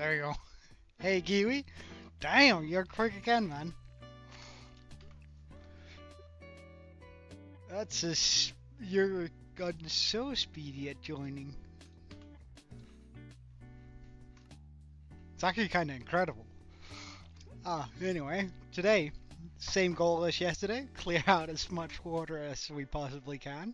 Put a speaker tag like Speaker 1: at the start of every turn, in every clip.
Speaker 1: There you go. Hey, Kiwi. Damn, you're quick again, man. You're gotten so speedy at joining. It's actually kind of incredible. Anyway, today, same goal as yesterday. Clear out as much water as we possibly can.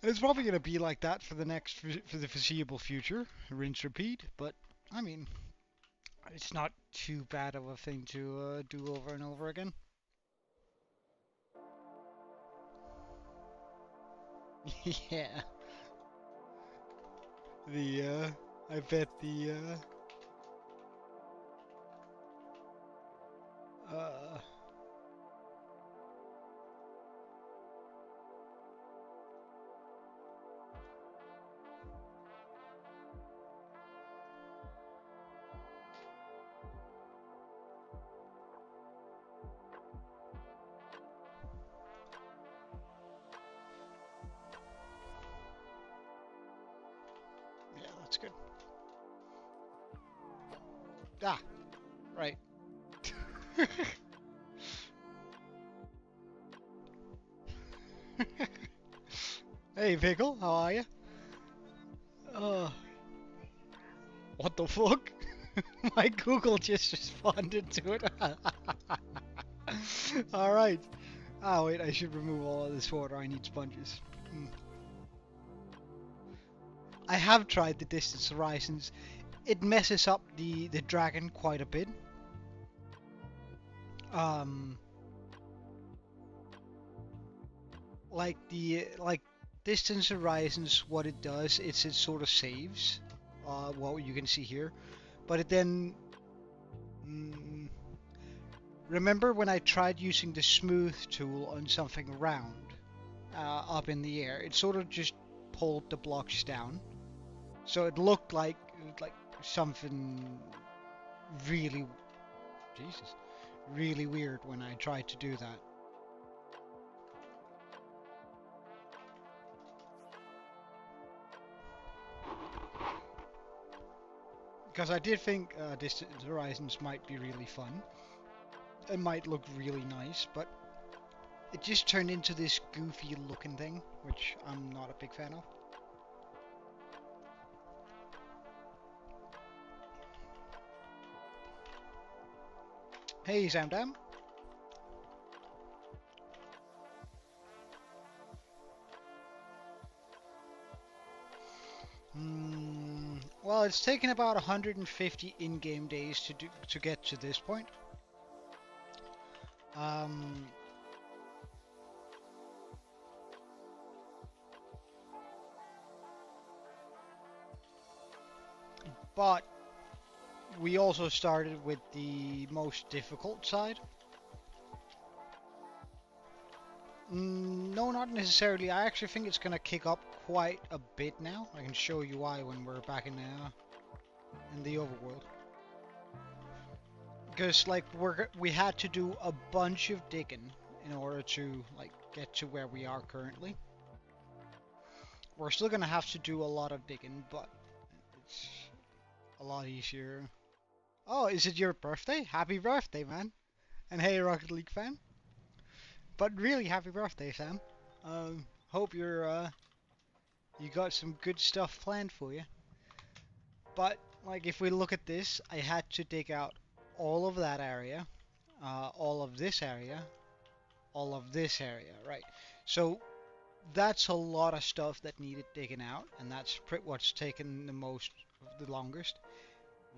Speaker 1: It's probably going to be like that for the foreseeable future. Rinse, repeat. But I mean, it's not too bad of a thing to do over and over again. Yeah. I bet uh, yeah, that's good. Ah, right. Hey, Pickle, how are you? Uh, what the fuck? My Google just responded to it. Alright. Ah, wait, I should remove all of this water. I need sponges. I have tried the distance horizons. It messes up the dragon quite a bit. Like distance horizons, what it does is it sort of saves. What you can see here, but it then. Remember when I tried using the smooth tool on something round, up in the air? It sort of just pulled the blocks down, so it looked like something really, Jesus, really weird when I tried to do that. Because I did think Distant Horizons might be really fun. It might look really nice, but it just turned into this goofy looking thing, which I'm not a big fan of. Hey, Samdam. Well, it's taken about 150 in-game days to get to this point. But we also started with the most difficult side. No, not necessarily. I actually think it's gonna kick up quite a bit now. I can show you why when we're back in the overworld. Because like we had to do a bunch of digging in order to like get to where we are currently. We're still gonna have to do a lot of digging, but it's a lot easier. Oh, is it your birthday? Happy birthday, man! And hey, Rocket League fan. But really, happy birthday, Sam. Hope you got some good stuff planned for you. But like, if we look at this, I had to dig out all of that area, all of this area, all of this area, right? So that's a lot of stuff that needed digging out, and that's what's taken the longest.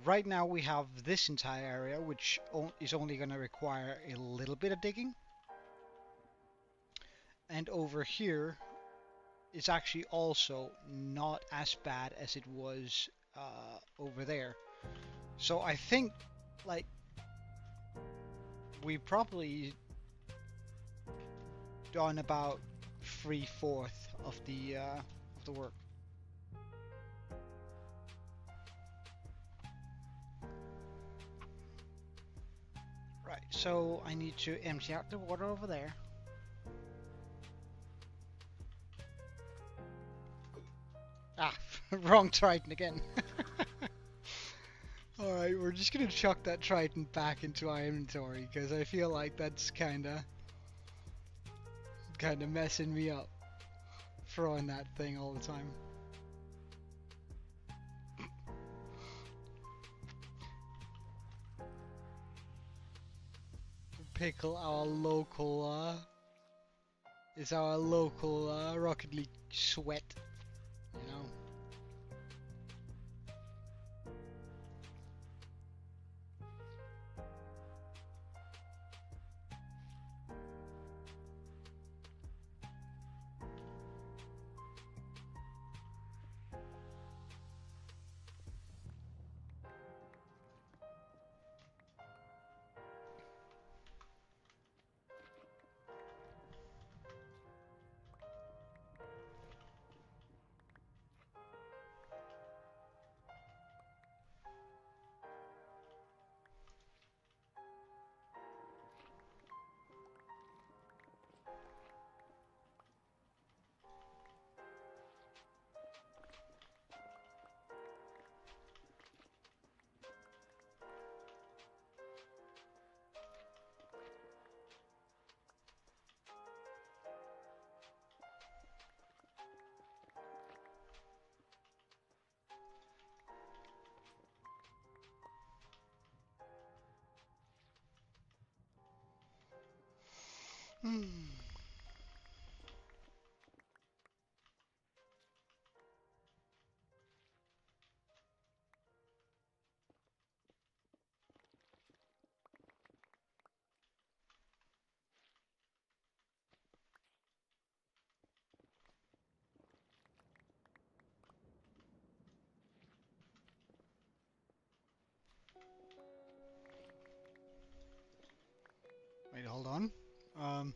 Speaker 1: Right now we have this entire area, which is only going to require a little bit of digging. And over here is actually also not as bad as it was over there. So I think like we probably done about 3/4 of the work. Right, so I need to empty out the water over there. Ah, wrong Triton again. Alright, we're just gonna chuck that Triton back into our inventory, because I feel like that's kinda messing me up, throwing that thing all the time. Pickle, our local, is our local, Rocket League sweat, you know? Hmm. Wait, hold on. Hmm.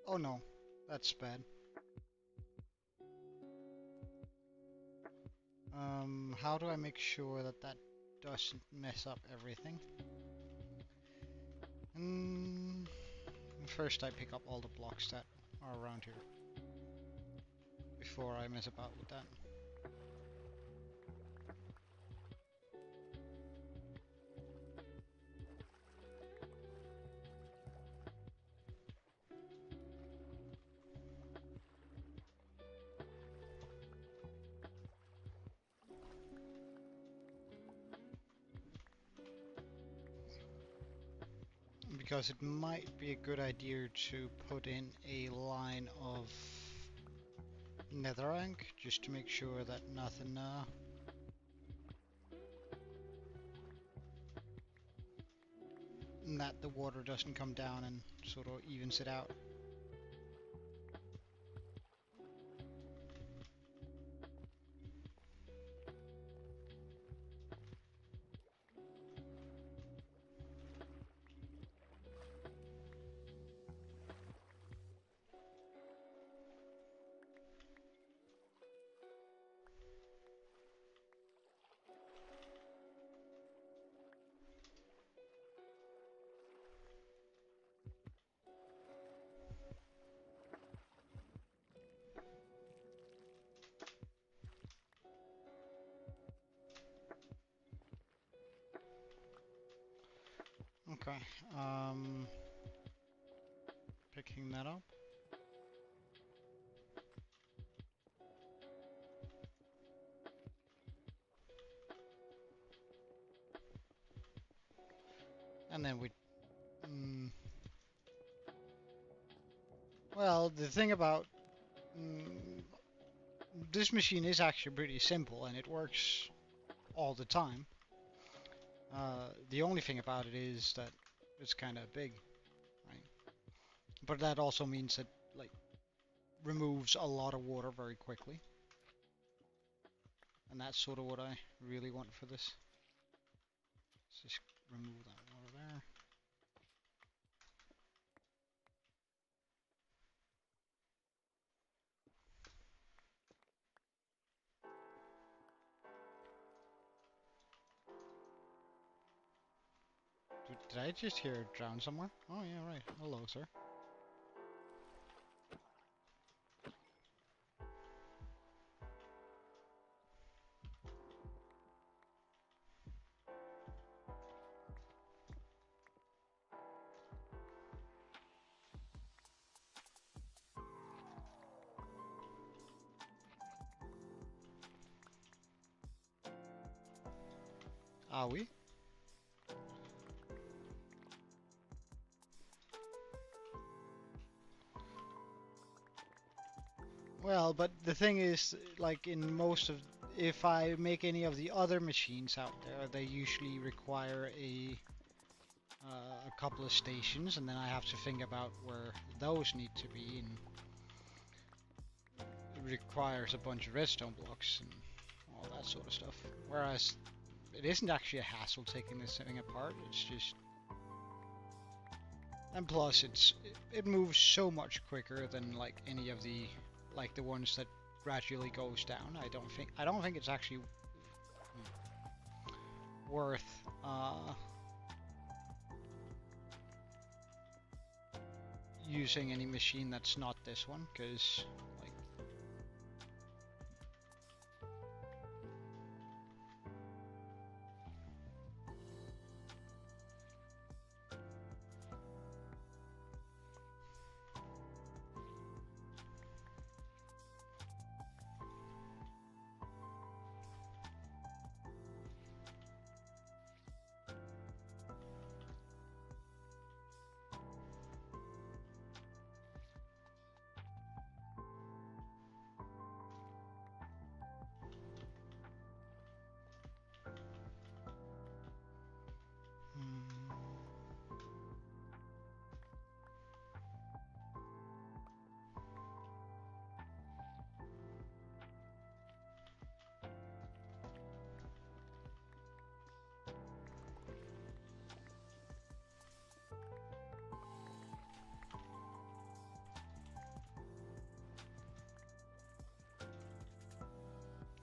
Speaker 1: Oh no, that's bad. How do I make sure that that doesn't mess up everything? Mm, First I pick up all the blocks that are around here before I mess about with that. Because it might be a good idea to put in a line of netherrank just to make sure that nothing that the water doesn't come down and sort of evens it out. Okay, picking that up. And then we... Mm, well, the thing about... Mm, this machine is actually pretty simple and it works all the time. The only thing about it is that it's kind of big, right? But that also means that, like, removes a lot of water very quickly. And that's sort of what I really want for this. Let's just remove that water there. Did I just hear it drown somewhere? Oh yeah, right. Hello, sir. Are we? Well, but the thing is, like in most of, if I make any of the other machines out there, they usually require a couple of stations, and then I have to think about where those need to be, and it requires a bunch of redstone blocks and all that sort of stuff. Whereas it isn't actually a hassle taking this thing apart. It's just, and plus it moves so much quicker than like any of the the ones that gradually goes down. I don't think it's actually worth using any machine that's not this one, because like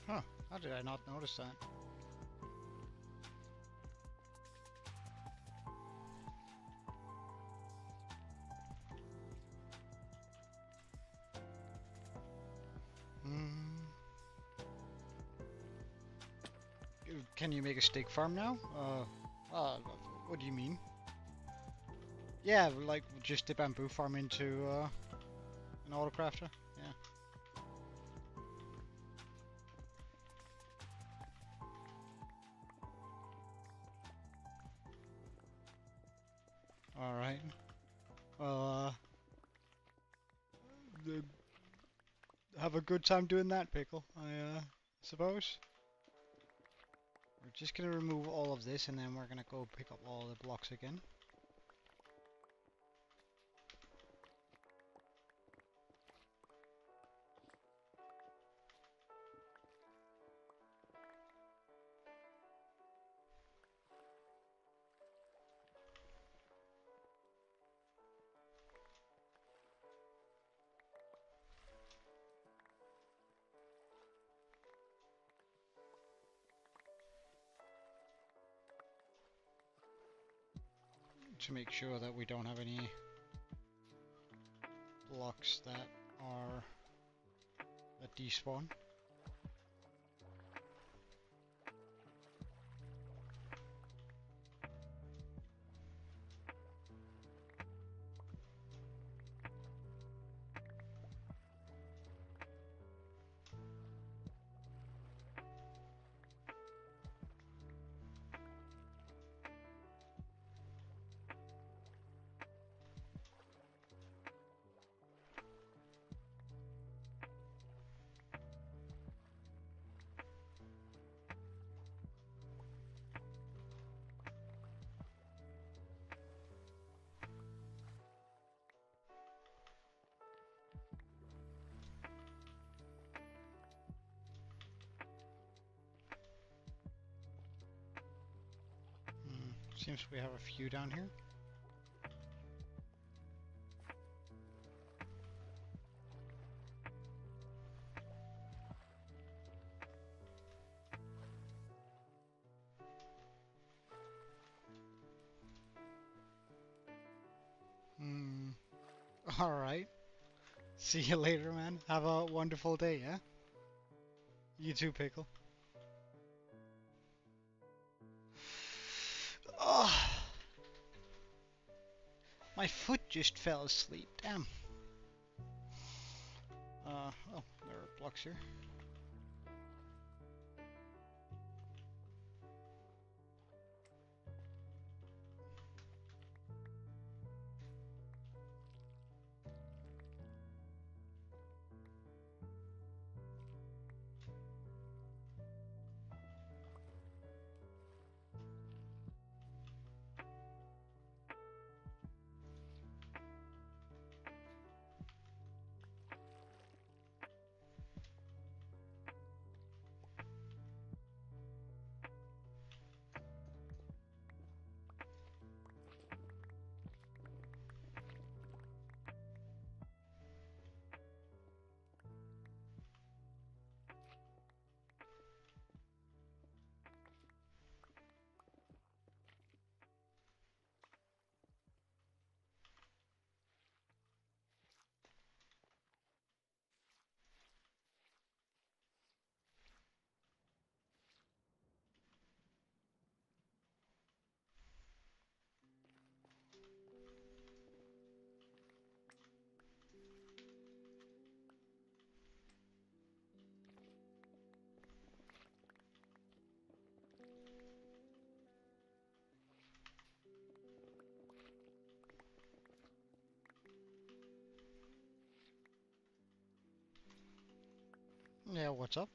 Speaker 1: huh, how did I not notice that? Can you make a steak farm now? What do you mean? Yeah, like just a bamboo farm into an autocrafter. Yeah. All right. Well, have a good time doing that, Pickle. I suppose. We're just gonna remove all of this, and then we're gonna go pick up all the blocks again. To make sure that we don't have any blocks that are that despawn. Seems we have a few down here. Hmm. Alright. See you later, man. Have a wonderful day, yeah? You too, Pickle. Oh, my foot just fell asleep. Damn. Oh, there are blocks here. Yeah, what's up?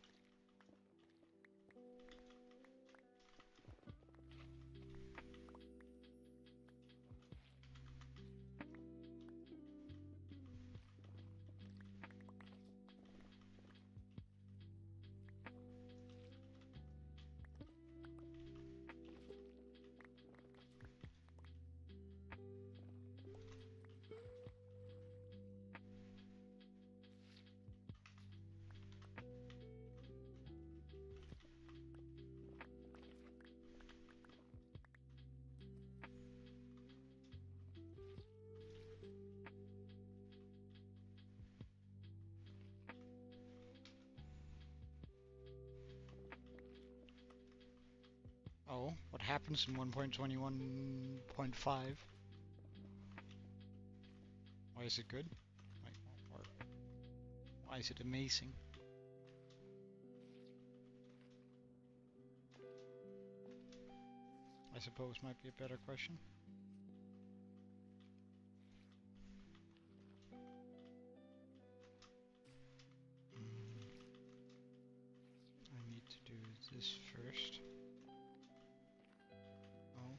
Speaker 1: Oh, what happens in 1.21.5? Why is it good? Like, or why is it amazing? I suppose might be a better question. I need to do this first. Oh.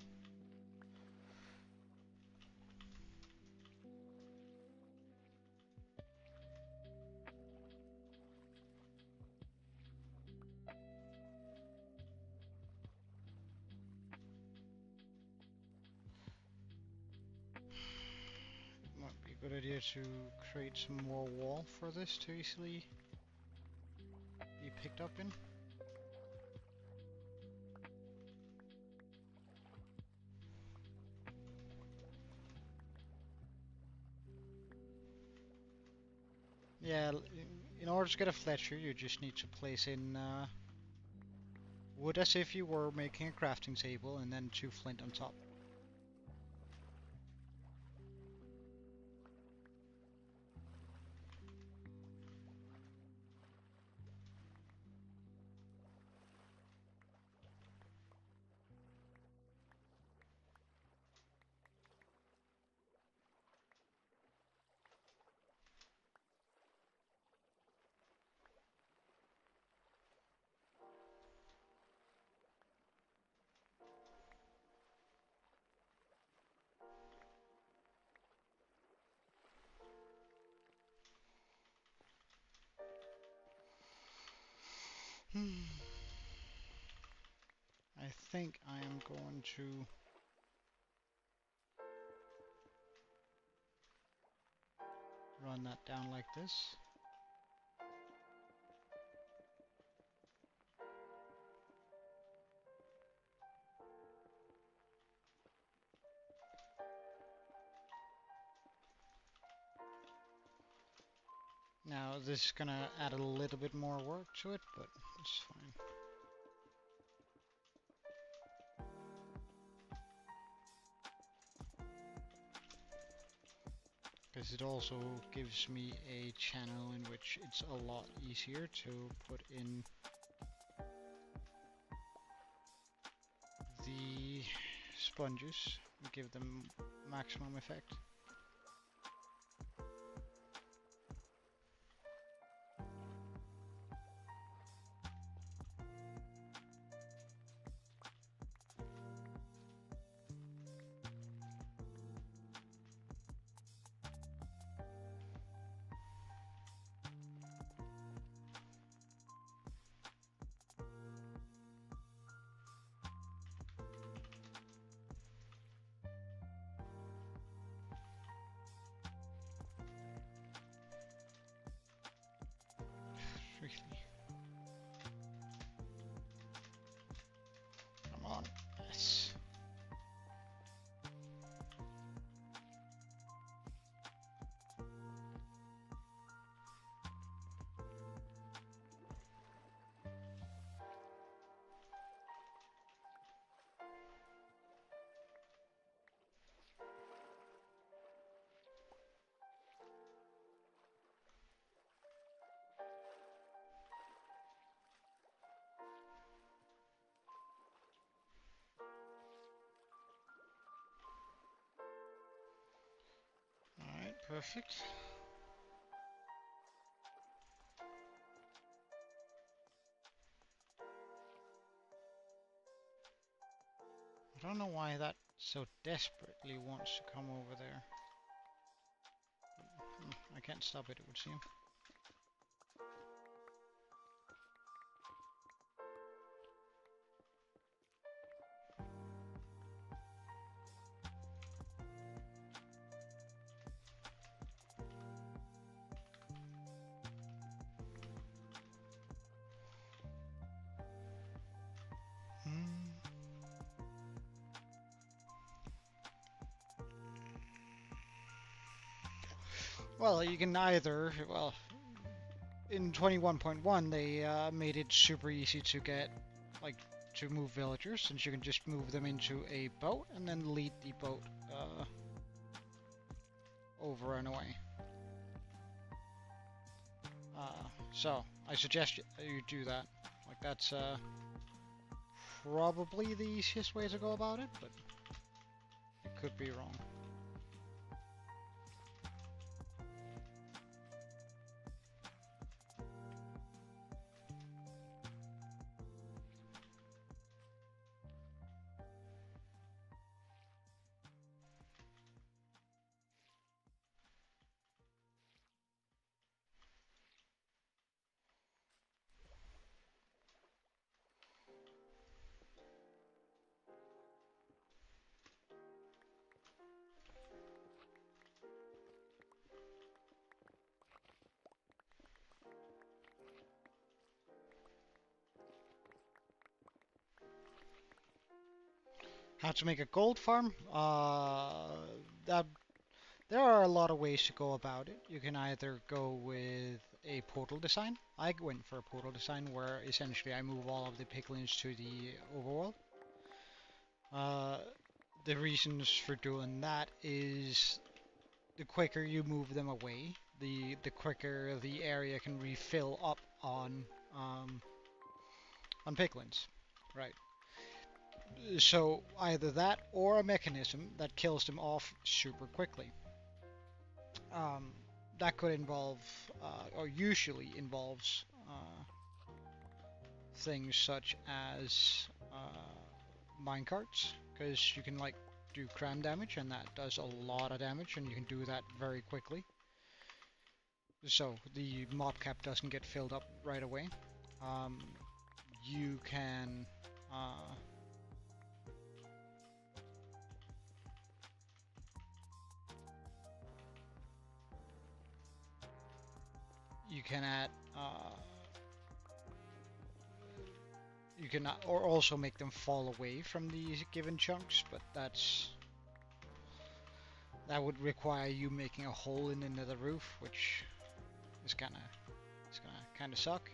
Speaker 1: Might be a good idea to create some more wall for this to easily be picked up in. Yeah, in order to get a Fletcher, you just need to place in wood as if you were making a crafting table, and then 2 flint on top. I think I am going to run that down like this. Now this is gonna add a little bit more work to it, but it's fine. Because it also gives me a channel in which it's a lot easier to put in the sponges and give them maximum effect. Really. Come on. Yes. Alright, perfect. I don't know why that so desperately wants to come over there. I can't stop it, it would seem. Well, you can either, well, in 21.1 they made it super easy to get, like, to move villagers, since you can just move them into a boat and then lead the boat over and away. So, I suggest you do that. Like, that's probably the easiest way to go about it, but it could be wrong. How to make a gold farm? That there are a lot of ways to go about it. You can either go with a portal design. I went for a portal design where essentially I move all of the piglins to the overworld. The reasons for doing that is the quicker you move them away, the quicker the area can refill up on piglins, right? So either that or a mechanism that kills them off super quickly. Um, that could involve, or usually involves, things such as minecarts, because you can like do cram damage, and that does a lot of damage, and you can do that very quickly. So the mob cap doesn't get filled up right away. You can you can add you can or also make them fall away from these given chunks, but that would require you making a hole in the nether roof, which is gonna suck.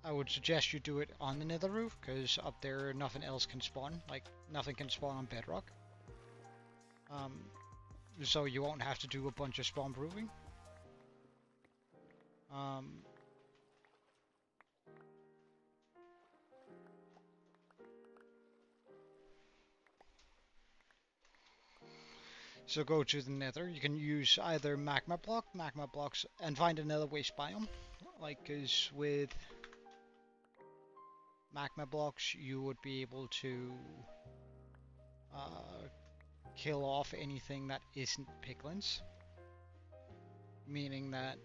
Speaker 1: I would suggest you do it on the nether roof, because up there nothing else can spawn. Like, nothing can spawn on Bedrock. So you won't have to do a bunch of spawn proving. So go to the nether. You can use either magma blocks, and find another waste biome. Like, cause with magma blocks, you would be able to kill off anything that isn't piglins. Meaning that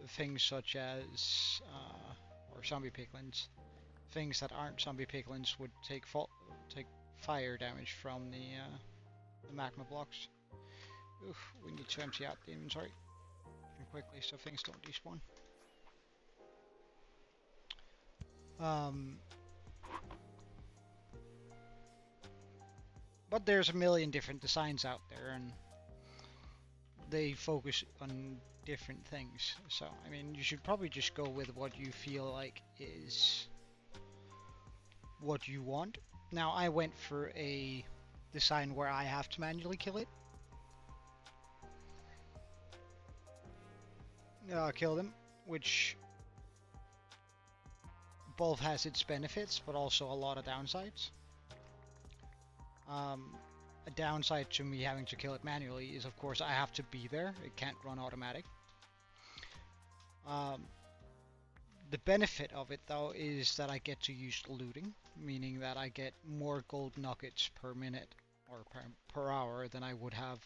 Speaker 1: things such as or zombie piglins, things that aren't zombie piglins would take fire damage from the magma blocks. Oof, we need to empty out the inventory quickly so things don't despawn. But there's a million different designs out there, and they focus on different things. So, I mean, you should probably just go with what you feel like is what you want. Now, I went for a design where I have to manually kill it. Kill them, which both has its benefits, but also a lot of downsides. A downside to me having to kill it manually is, of course, I have to be there. It can't run automatic. The benefit of it, though, is that I get to use looting, meaning that I get more gold nuggets per minute or per hour than I would have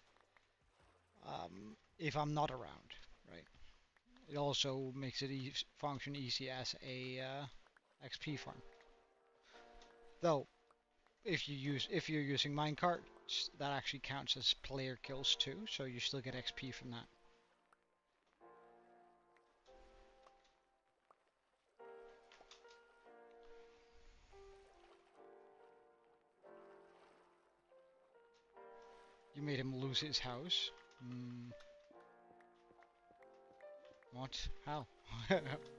Speaker 1: if I'm not around, right? It also makes it function easy as a XP farm. Though, if you're using minecart, that actually counts as player kills too, so you still get XP from that. You made him lose his house? What? How?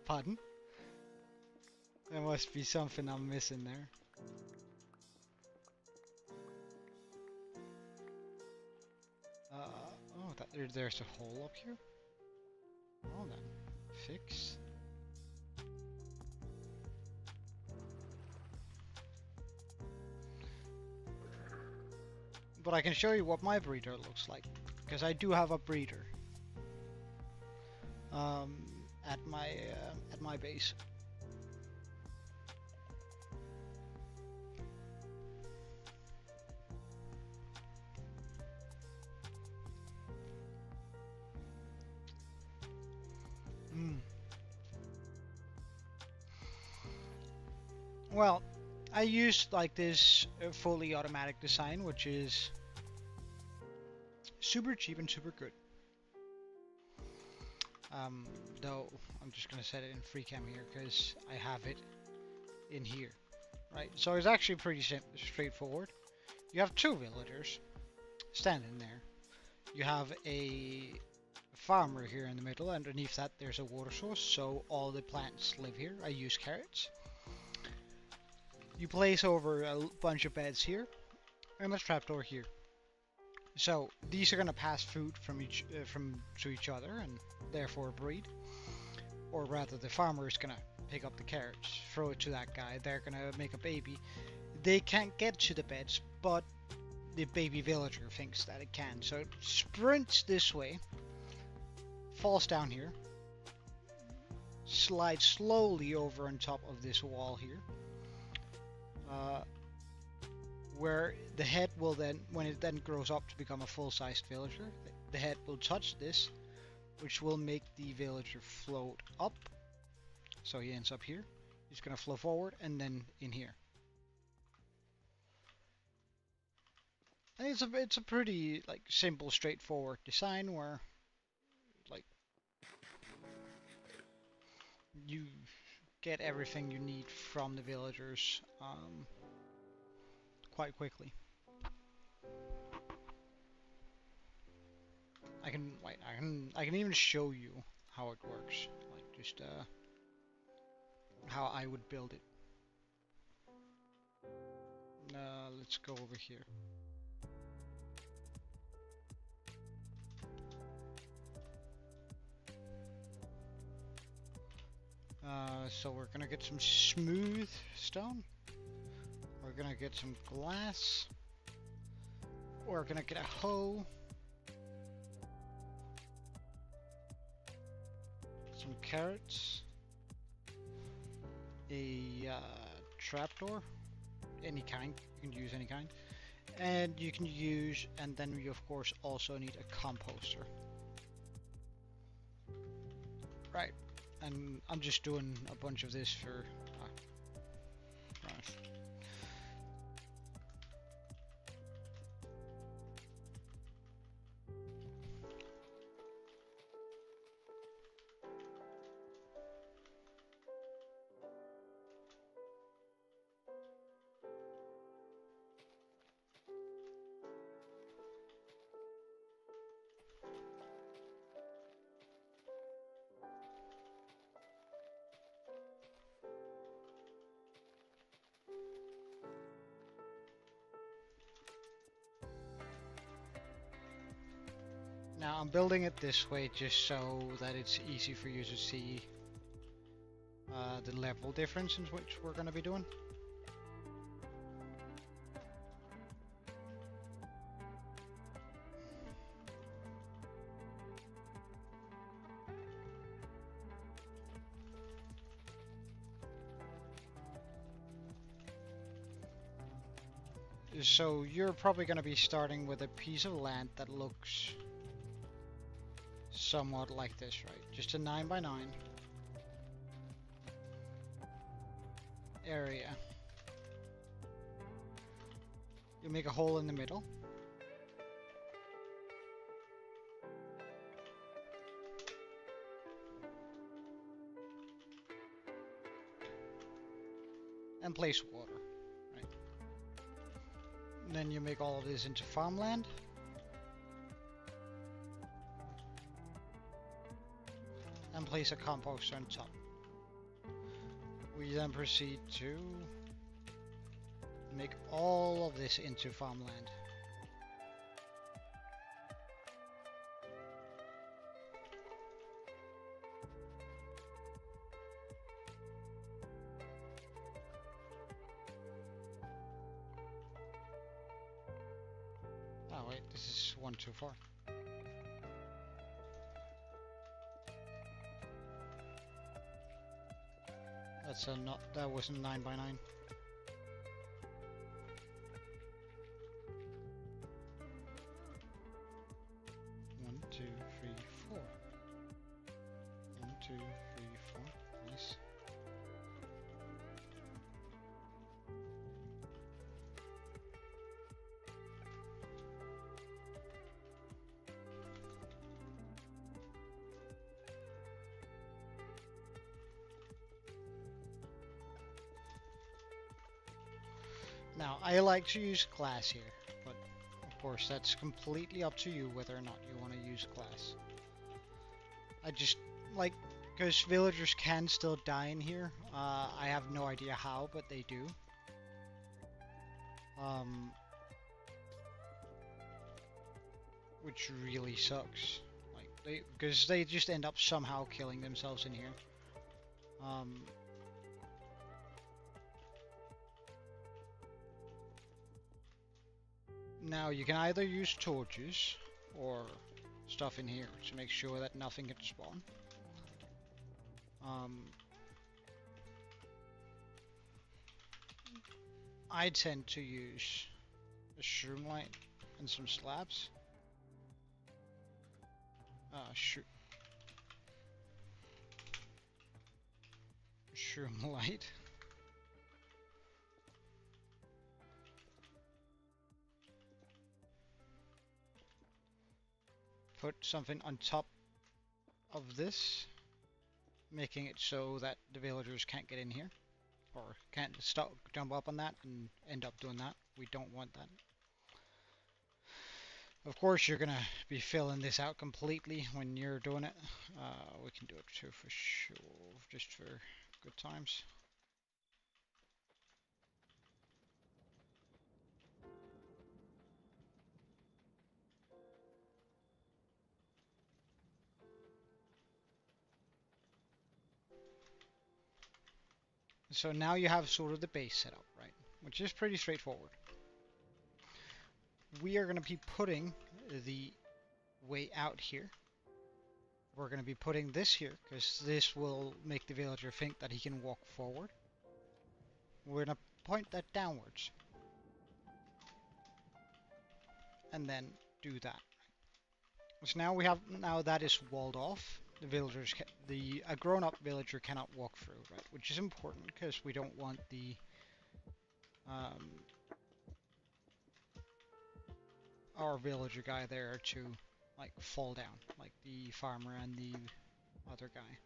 Speaker 1: Pardon? There must be something I'm missing there. Oh, there's a hole up here? Oh, then. Fix. But I can show you what my breeder looks like, because I do have a breeder at my base. Well, I used like this fully automatic design, which is super cheap and super good. Though I'm just gonna set it in free cam here because I have it in here, right? So it's actually pretty straightforward. You have two villagers standing there. You have a farmer here in the middle. Underneath that there's a water source, so all the plants live here. I use carrots. You place over a bunch of beds here, and a trapdoor here. So these are gonna pass food from to each other, and therefore breed. Or rather, the farmer is gonna pick up the carrots, throw it to that guy. They're gonna make a baby. They can't get to the beds, but the baby villager thinks that it can. So it sprints this way, falls down here, slides slowly over on top of this wall here. Where the head will then, when it then grows up to become a full-sized villager, the head will touch this, which will make the villager float up. So he ends up here. He's going to flow forward and then in here. And it's a pretty like simple, straightforward design where like you get everything you need from the villagers quite quickly. I can even show you how it works, like just how I would build it. Let's go over here. So we're gonna get some smooth stone. We're gonna get some glass. We're gonna get a hoe. Some carrots. A trapdoor. Any kind. You can use any kind. And you can use, and then we of course also need a composter. Right. And I'm just doing a bunch of this for right. Now I'm building it this way just so that it's easy for you to see the level difference in which we're going to be doing. So you're probably going to be starting with a piece of land that looks somewhat like this, right? Just a 9x9 area. You make a hole in the middle. And place water, right? And then you make all of this into farmland. And place a composter on top. We then proceed to make all of this into farmland. Oh wait, this is one too far. That's a not. That wasn't 9x9. 1, 2, 3, 4. 1, 2, 3, 4. Nice. Now, I like to use glass here, but of course that's completely up to you whether or not you want to use glass. I just like, because villagers can still die in here. I have no idea how, but they do. Which really sucks. Like, because they just end up somehow killing themselves in here. Now you can either use torches or stuff in here to make sure that nothing can spawn. I tend to use a shroom light and some slabs. Shroom light. put something on top of this, making it so that the villagers can't get in here, or can't jump up on that and end up doing that. We don't want that. Of course, you're gonna be filling this out completely when you're doing it. We can do it too for sure, just for good times. So now you have sort of the base set up, right? Which is pretty straightforward. We are going to be putting the way out here. We're going to be putting this here, because this will make the villager think that he can walk forward. We're going to point that downwards. And then do that. So now that is walled off. The villagers, a grown-up villager cannot walk through, right? Which is important because we don't want the our villager guy there to like fall down, like the farmer and the other guy.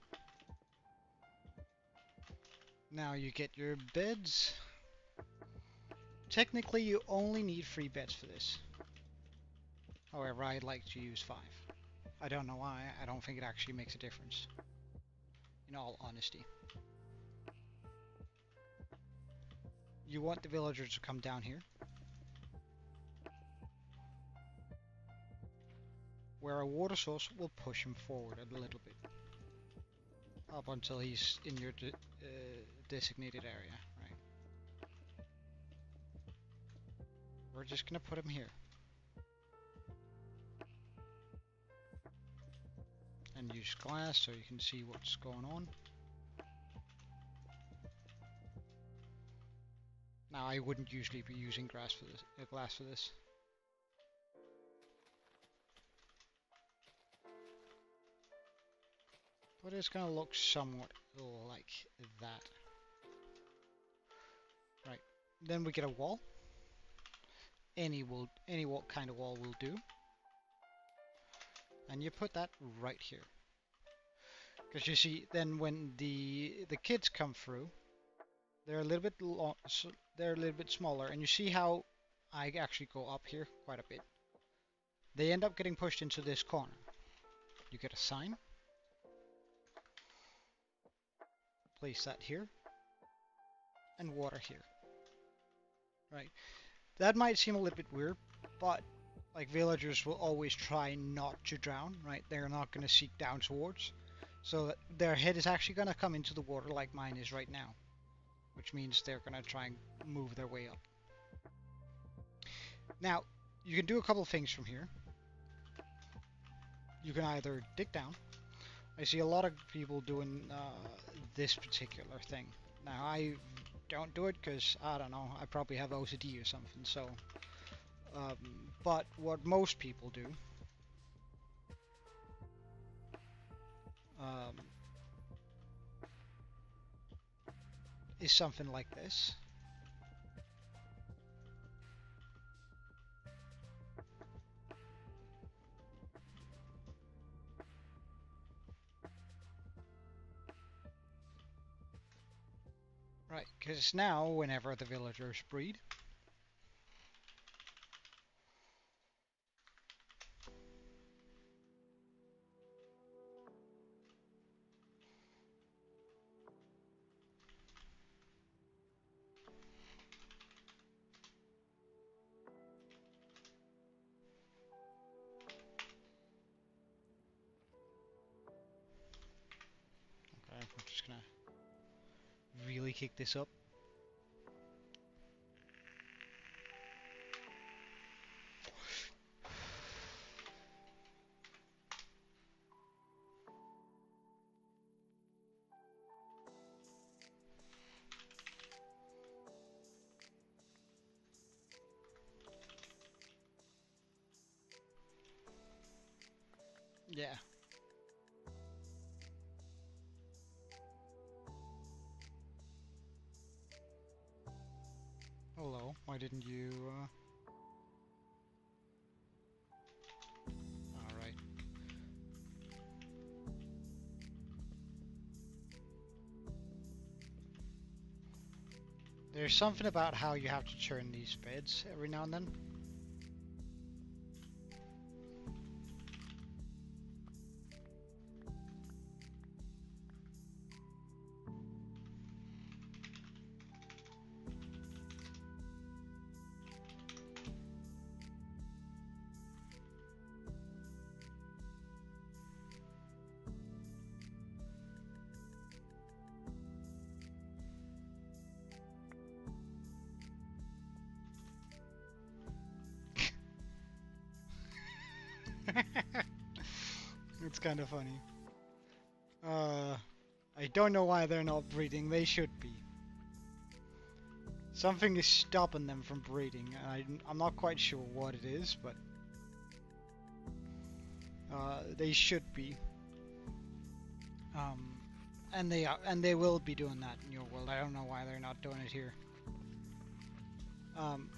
Speaker 1: Now you get your beds. Technically, you only need 3 beds for this. However, I'd like to use 5. I don't know why. I don't think it actually makes a difference, in all honesty. You want the villagers to come down here, where a water source will push him forward a little bit, up until he's in your designated area, right? We're just gonna put him here. And use glass so you can see what's going on. Now I wouldn't usually be using glass for this. But it's gonna look somewhat like that. Right. Then we get a wall. Any kind of wall will do. And you put that right here. Because you see, then when the kids come through, they're a little bit smaller, and you see how I actually go up here quite a bit. They end up getting pushed into this corner. You get a sign. Place that here. And water here. Right. That might seem a little bit weird, but like villagers will always try not to drown, right? They're not going to seek down towards. So their head is actually going to come into the water like mine is right now. Which means they're going to try and move their way up. Now, you can do a couple of things from here. You can either dig down. I see a lot of people doing this particular thing. Now, I don't do it because, I don't know, I probably have OCD or something, so... but what most people do... is something like this. Right, because now, whenever the villagers breed, I'm just gonna really kick this up. Yeah. Hello, why didn't you, Alright. There's something about how you have to turn these beds every now and then. It's kind of funny. I don't know why they're not breeding. They should be. Something is stopping them from breeding. I'm not quite sure what it is, but they should be. And they are, and they will be doing that in your world. I don't know why they're not doing it here. Um,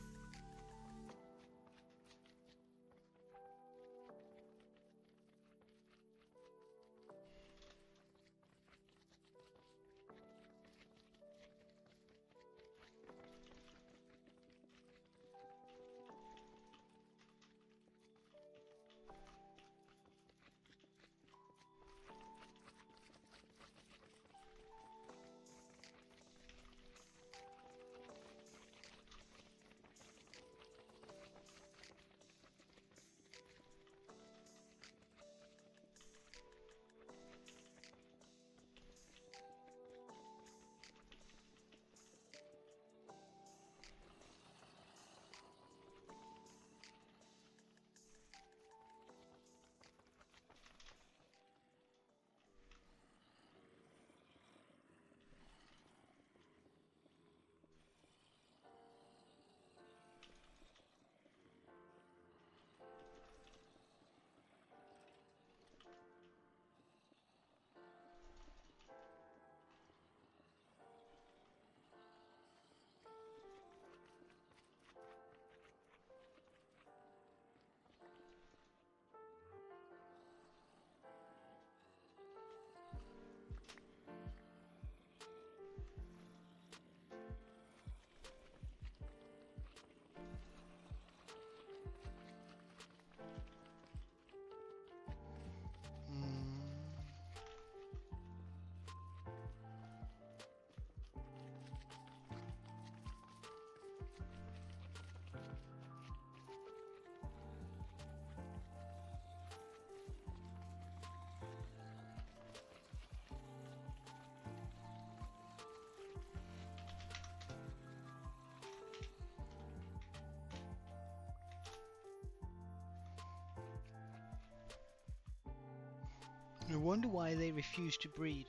Speaker 1: I wonder why they refuse to breed.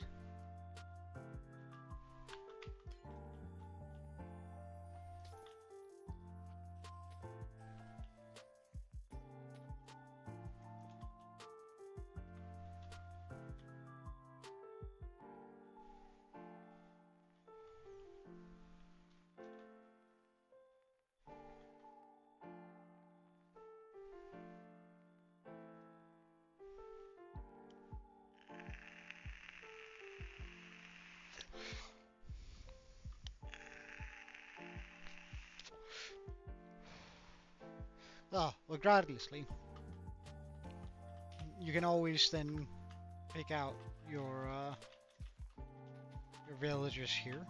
Speaker 1: Ah, regardlessly, you can always then pick out your villagers here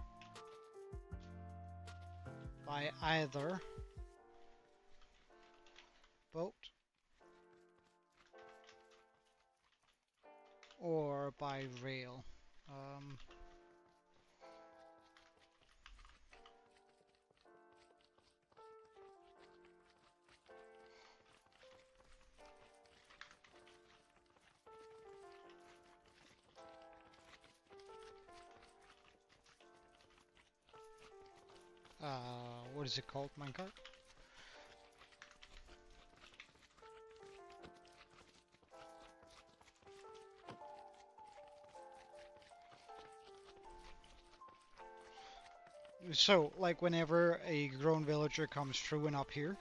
Speaker 1: by either boat or by rail. What is it called, minecart? So, like whenever a grown villager comes through and up here,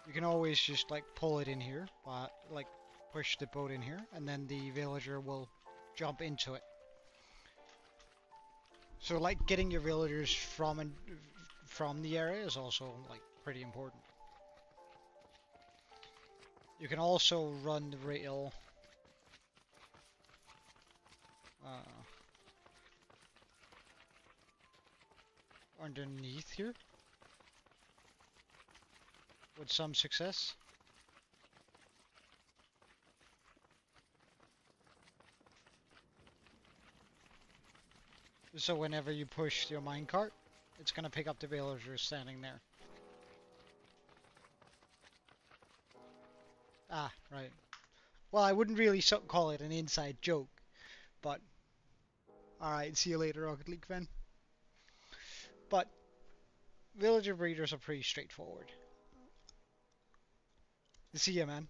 Speaker 1: you can always just like pull it in here, but like push the boat in here, and then the villager will jump into it. So like getting your villagers from the area is also like pretty important. You can also run the rail underneath here with some success. So whenever you push your minecart, it's gonna pick up the villagers standing there. Ah, right. Well, I wouldn't really call it an inside joke, but alright, see you later, Rocket League fan. But villager breeders are pretty straightforward. See ya, man.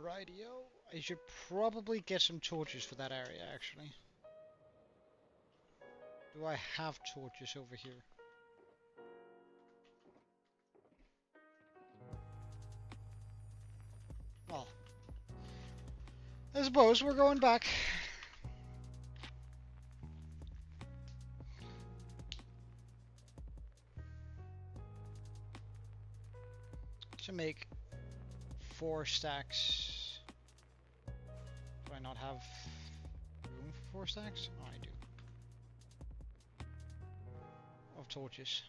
Speaker 1: Rightio. I should probably get some torches for that area, actually. Do I have torches over here? Well, I suppose we're going back. To make 4 stacks. Do I not have room for 4 stacks? Oh, I do. Of torches.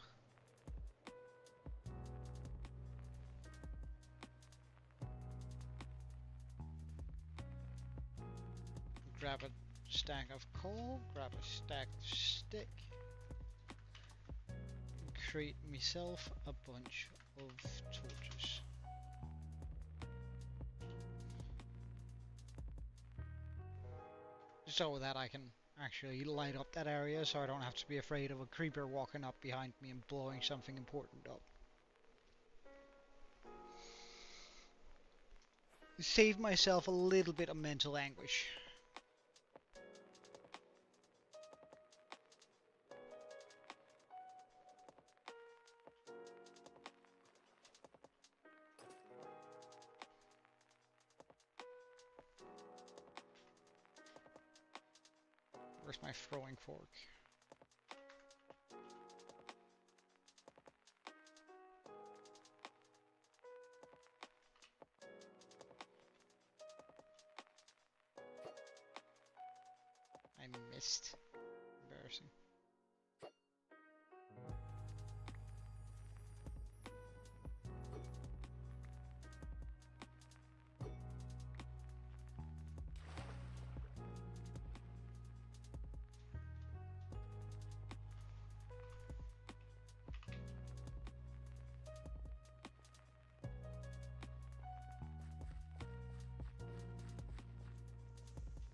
Speaker 1: Grab a stack of coal, grab a stack of stick, and create myself a bunch of torches. So that I can actually light up that area so I don't have to be afraid of a creeper walking up behind me and blowing something important up. Save myself a little bit of mental anguish. Where's my throwing fork? I missed. Embarrassing.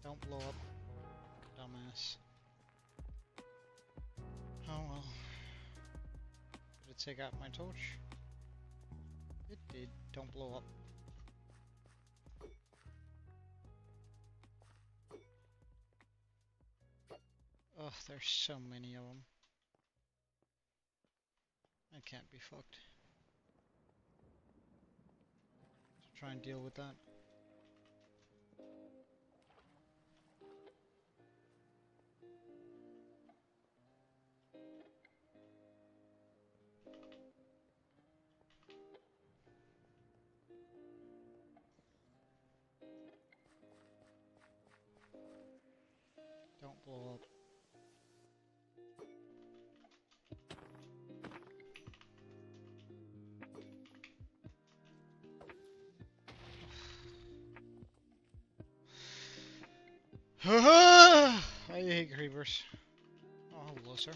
Speaker 1: Don't blow up, dumbass. Oh well. Did it take out my torch? It did. Don't blow up. Ugh, there's so many of them. I can't be fucked. So try and deal with that. Don't blow up. I hate creepers. Oh, hello, sir.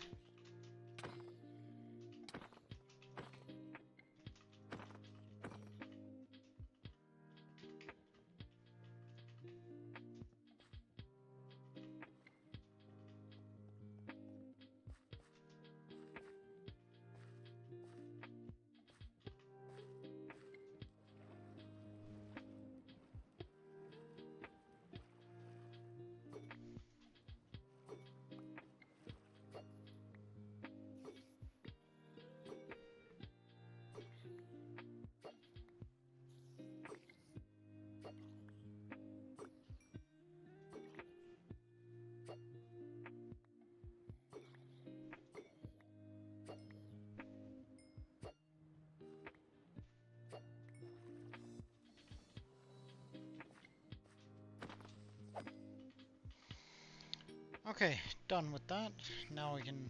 Speaker 1: Okay, done with that. Now we can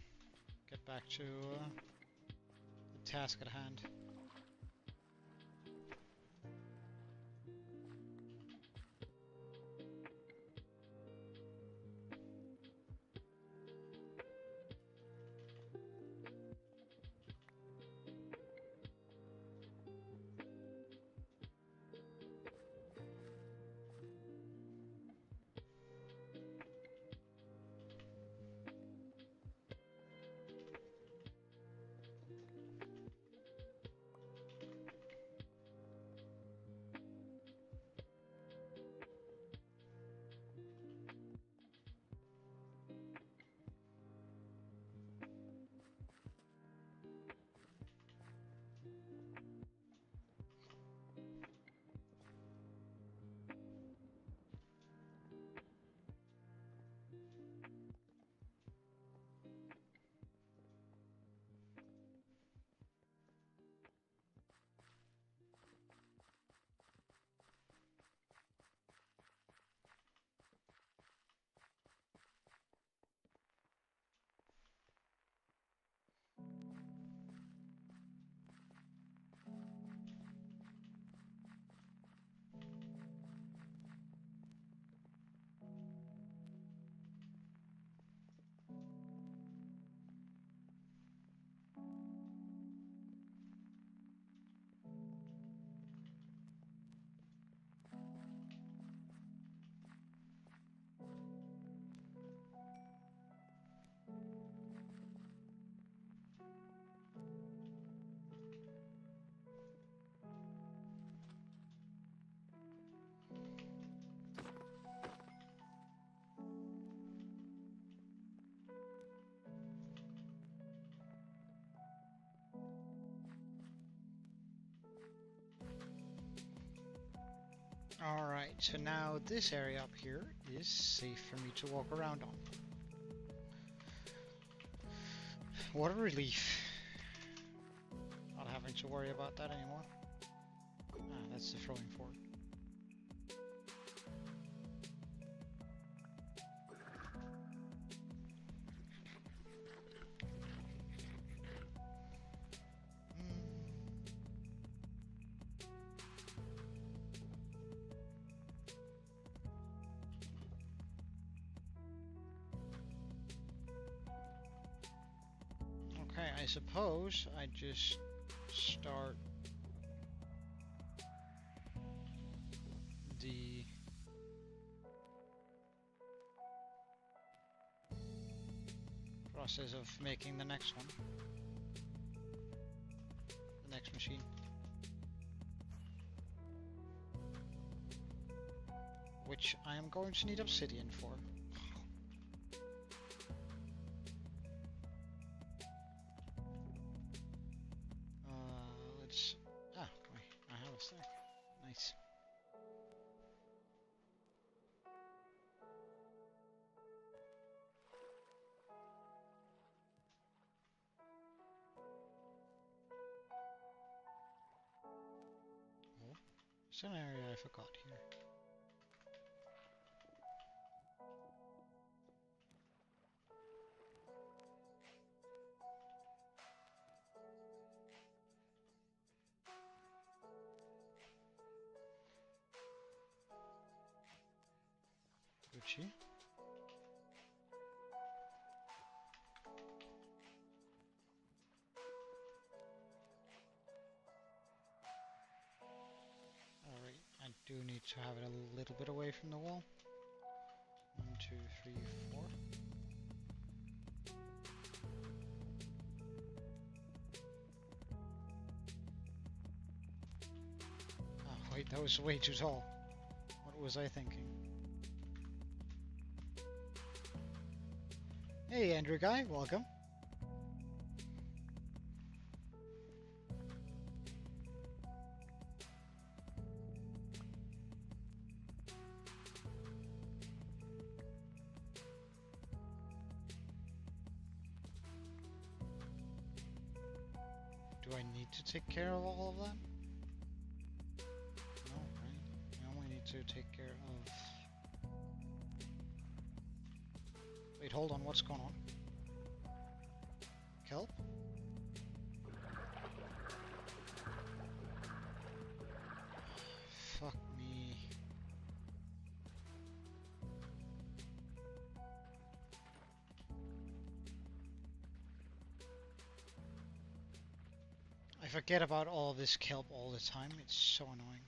Speaker 1: get back to the task at hand. Alright, so now this area up here is safe for me to walk around on. What a relief. Not having to worry about that anymore. Ah, that's the throwing fork. Okay, I suppose I just start the process of making the next one, the next machine. Which I am going to need obsidian for. I have a stack. Nice. Oh, there's an area I forgot here. Gucci. Alright, I do need to have it a little bit away from the wall. 1, 2, 3, 4. Oh wait, that was way too tall. What was I thinking? Hey Andrew Guy, welcome. Do I need to take care of all of that? No, right? I only need to take care of... Wait, hold on, what's going on? Kelp? Fuck me. I forget about all this kelp all the time, it's so annoying.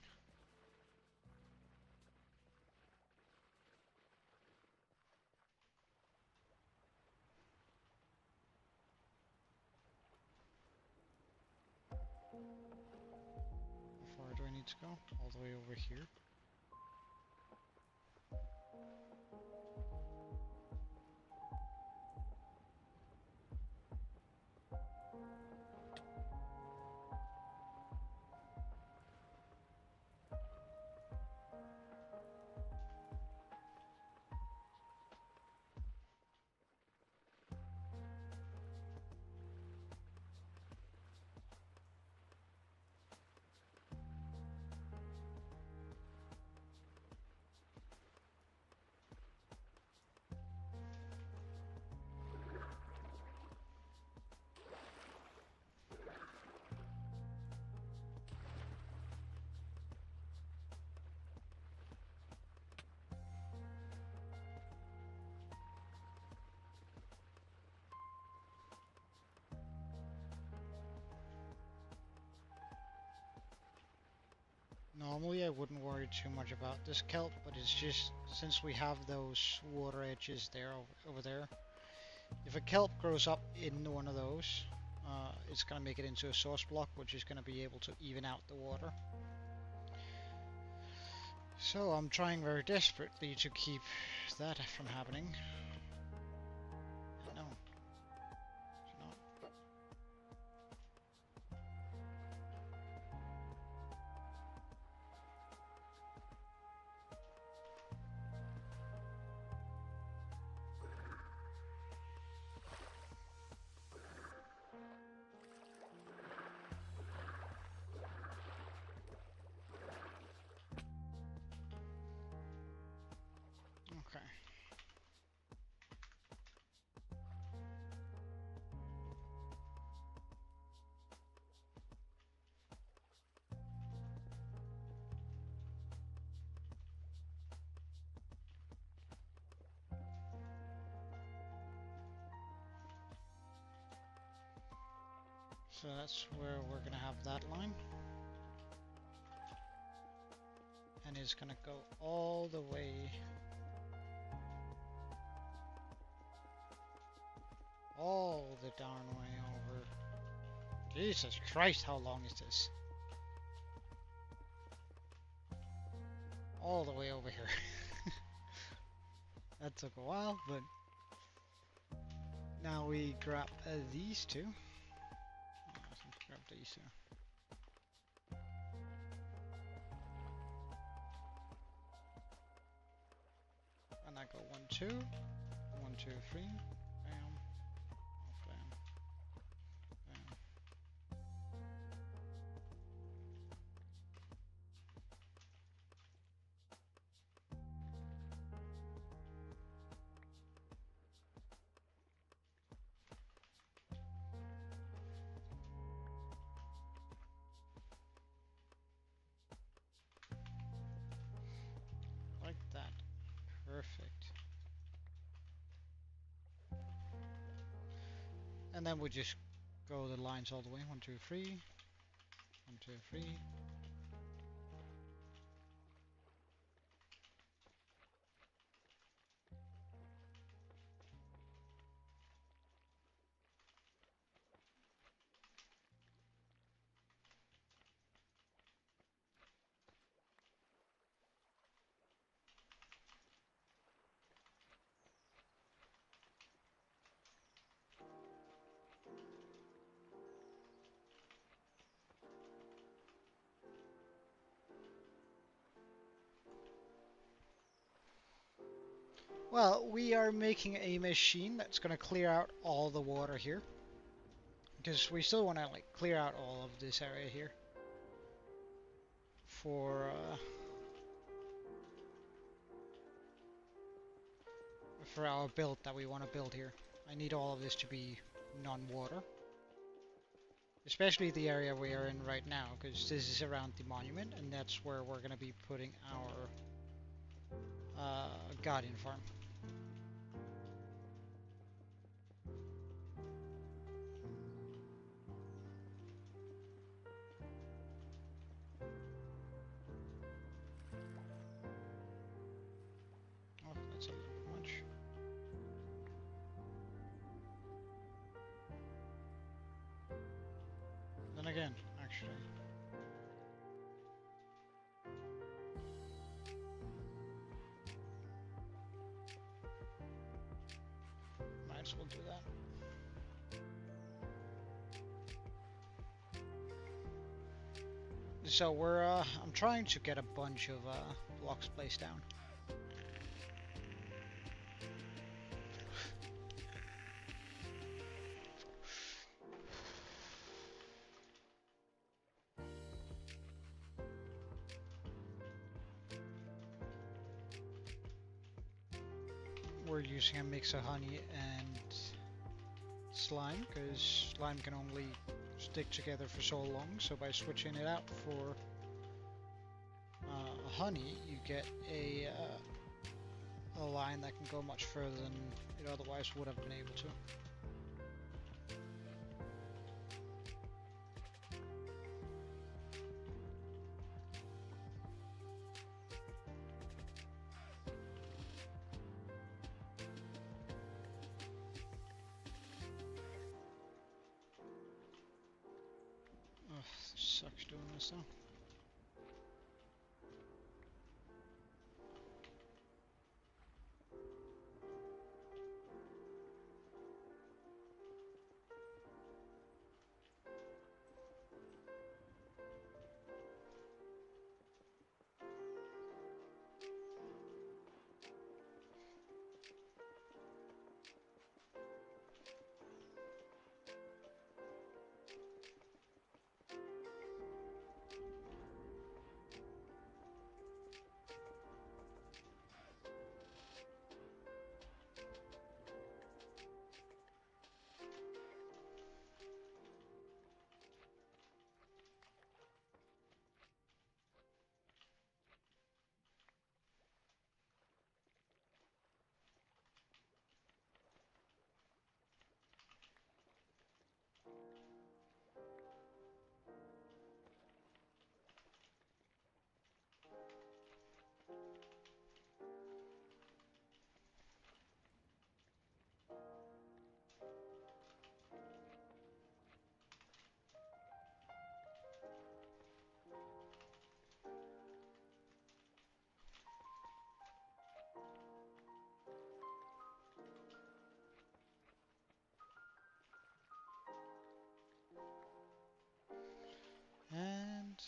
Speaker 1: How far do I need to go? All the way over here. Normally I wouldn't worry too much about this kelp, but it's just since we have those water edges there over there, if a kelp grows up in one of those, it's gonna make it into a source block, which is gonna be able to even out the water. So I'm trying very desperately to keep that from happening. No, it's not. Okay. So that's where we're gonna have that line. And it's gonna go all the way the darn way over. Jesus Christ, how long is this? All the way over here. That took a while, but now we grab these two. Let's grab these two. And I go 1, 2, 1, 2, 3. Bam. Bam. Bam. Like that. Perfect. And then we just go the lines all the way. 1, 2, 3. 1, 2, 3. Well, we are making a machine that's going to clear out all the water here. Because we still want to like clear out all of this area here. for our build that we want to build here. I need all of this to be non-water. Especially the area we are in right now, because this is around the monument, and that's where we're going to be putting our guardian farm. Oh, that's a little bit much. Then again, actually. Might as well do that. So I'm trying to get a bunch of blocks placed down. We're using a mix of honey and slime, because slime can only stick together for so long, so by switching it out for honey, you get a line that can go much further than it otherwise would have been able to. Ugh, sucks doing this though. And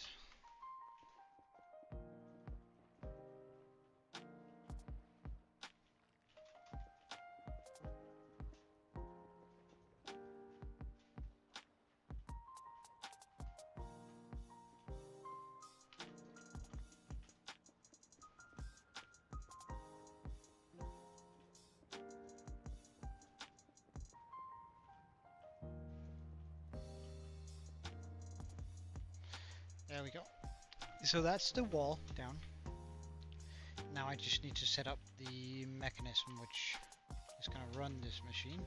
Speaker 1: there we go. So that's the wall down. Now I just need to set up the mechanism which is going to run this machine.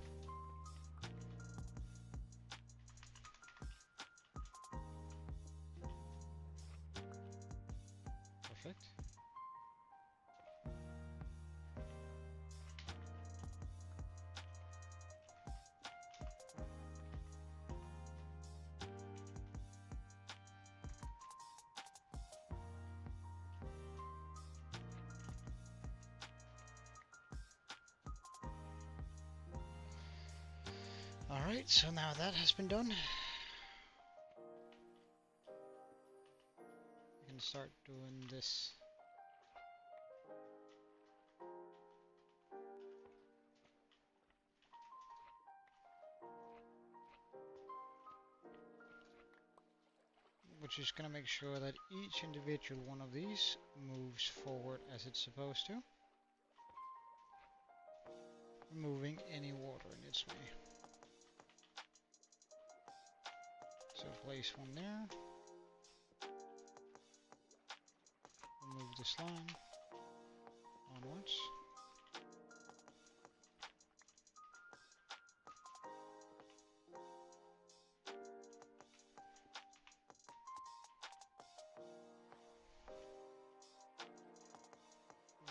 Speaker 1: Perfect. Alright, so now that has been done, we can start doing this. Which is going to make sure that each individual one of these moves forward as it's supposed to. gets me. So place one there. Remove this line. Onwards.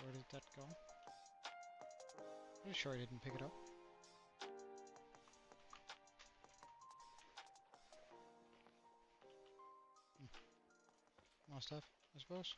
Speaker 1: Where did that go? Pretty sure I didn't pick it up. Must have, I suppose.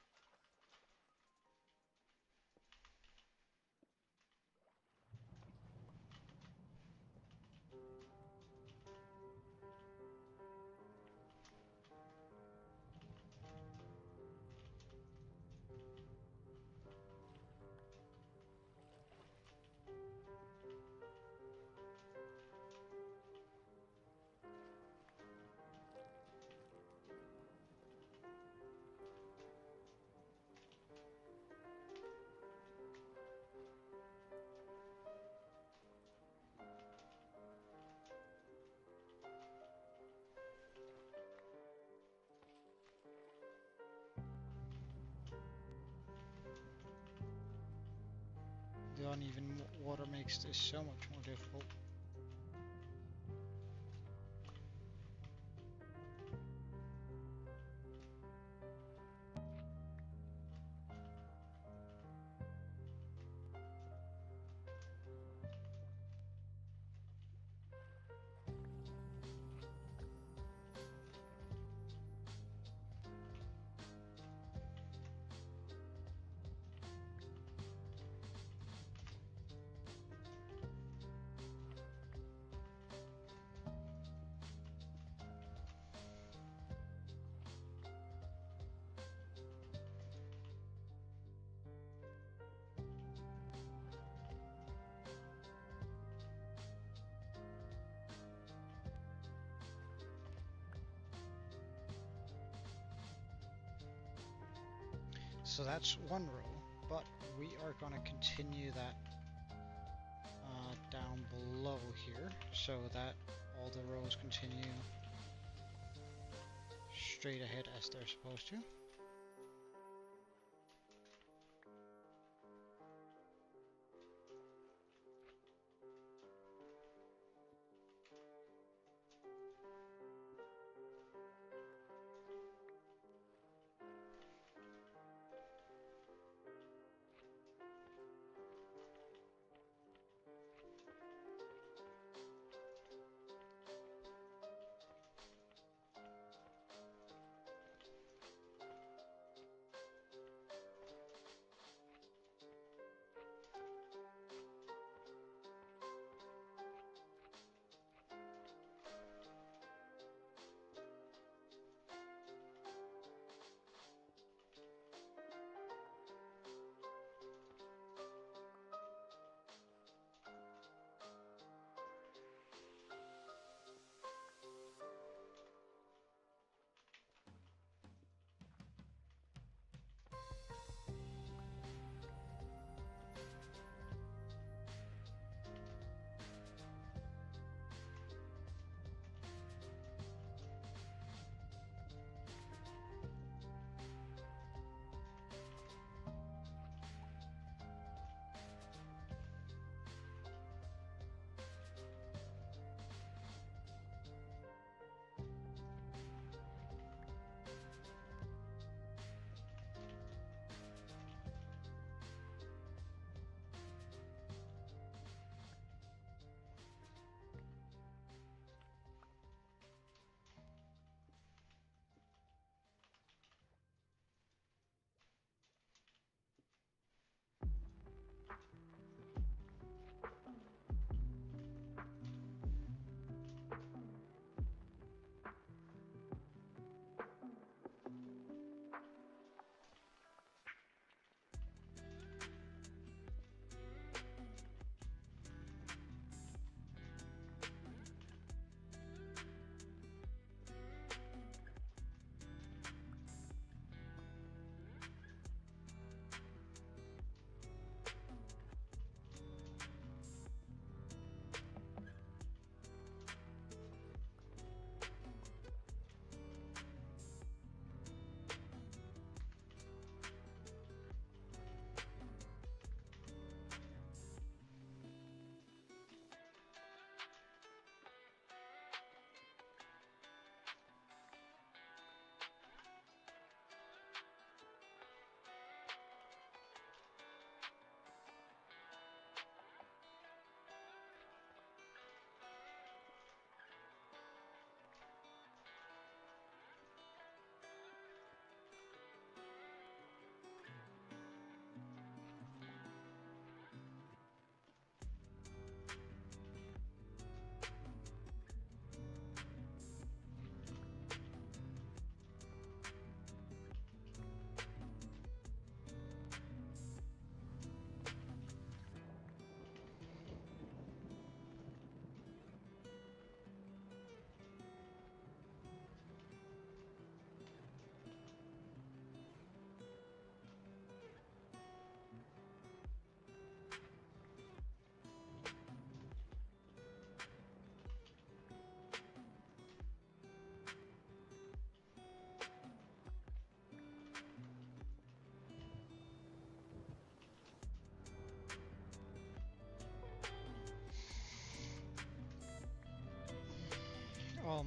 Speaker 1: The uneven water makes this so much more difficult. So that's one row, but we are going to continue that down below here, so that all the rows continue straight ahead as they're supposed to.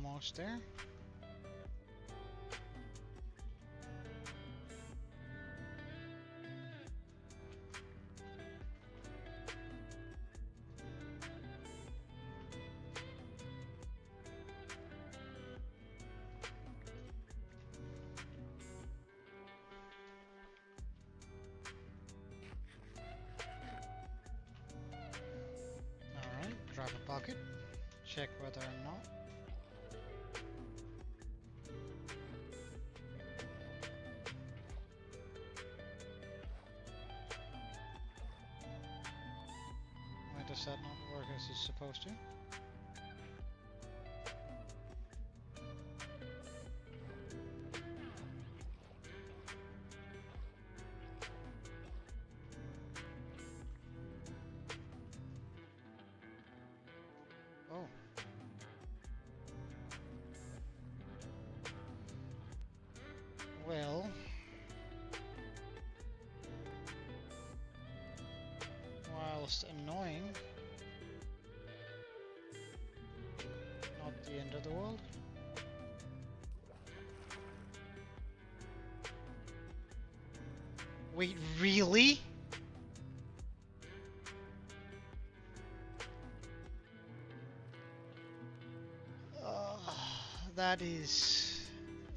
Speaker 1: almost there. Alright, grab a bucket, check whether or not. Why does that not work as it's supposed to? Oh. Well, whilst annoying, not the end of the world. Wait, really? That is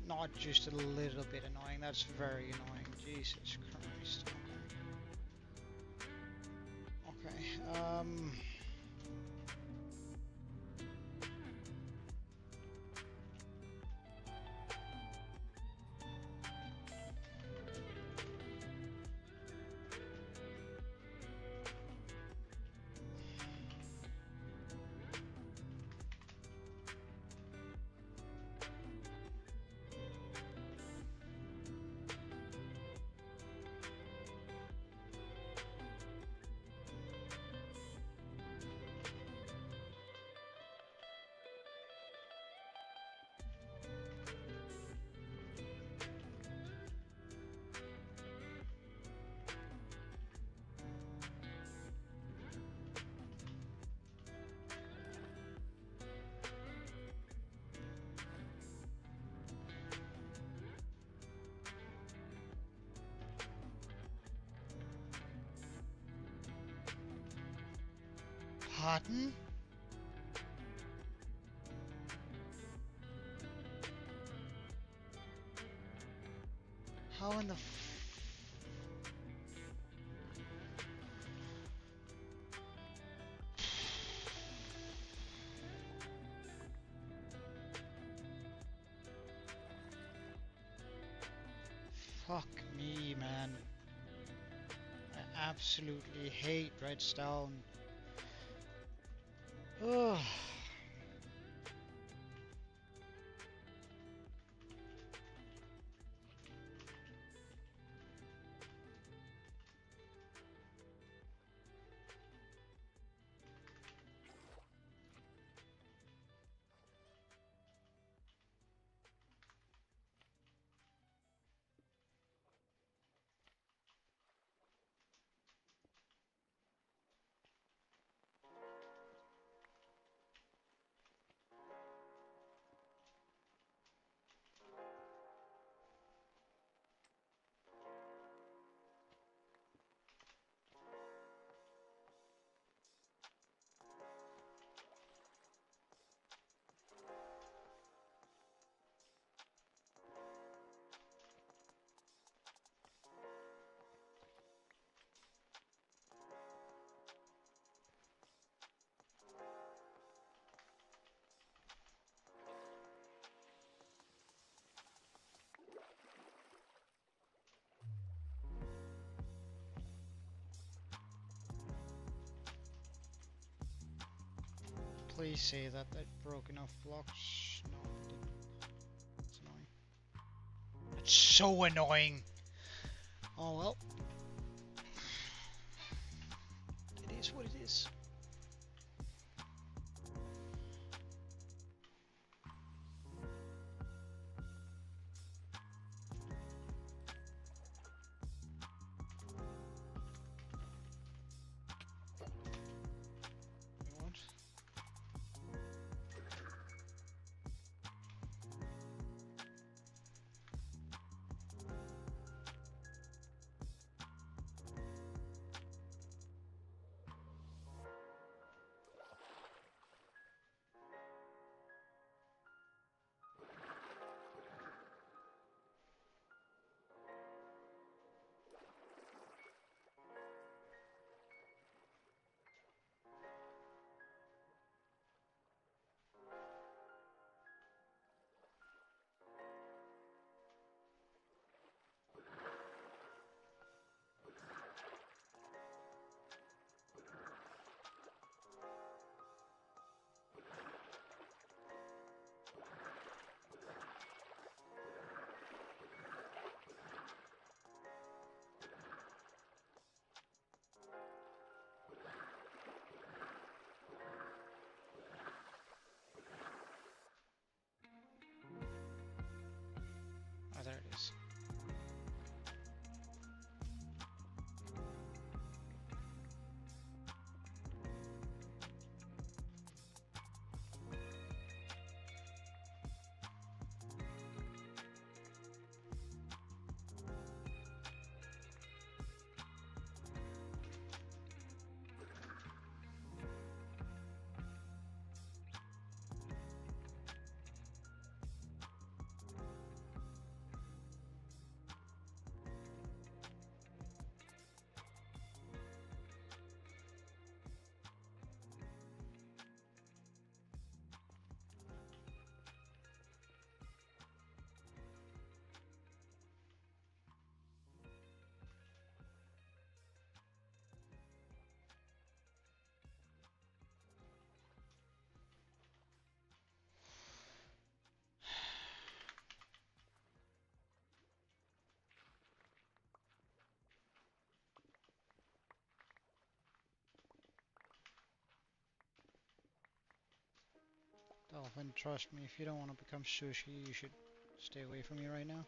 Speaker 1: not just a little bit annoying, that's very annoying. Jesus Christ. Okay, pardon? How in the fuck me, man. I absolutely hate redstone. Ugh. Please say that broke enough blocks. No, it didn't. It's annoying. It's so annoying. Oh well. It is what it is. Dolphin, trust me, if you don't want to become sushi, you should stay away from me right now.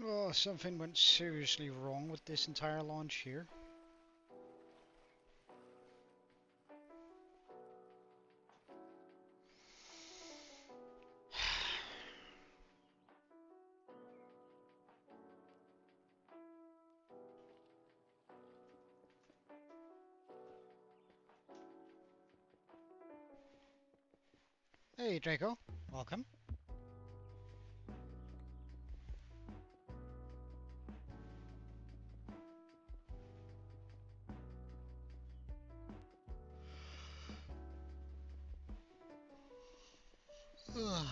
Speaker 1: Oh, something went seriously wrong with this entire launch here. Hey, Draco. Welcome. Ugh.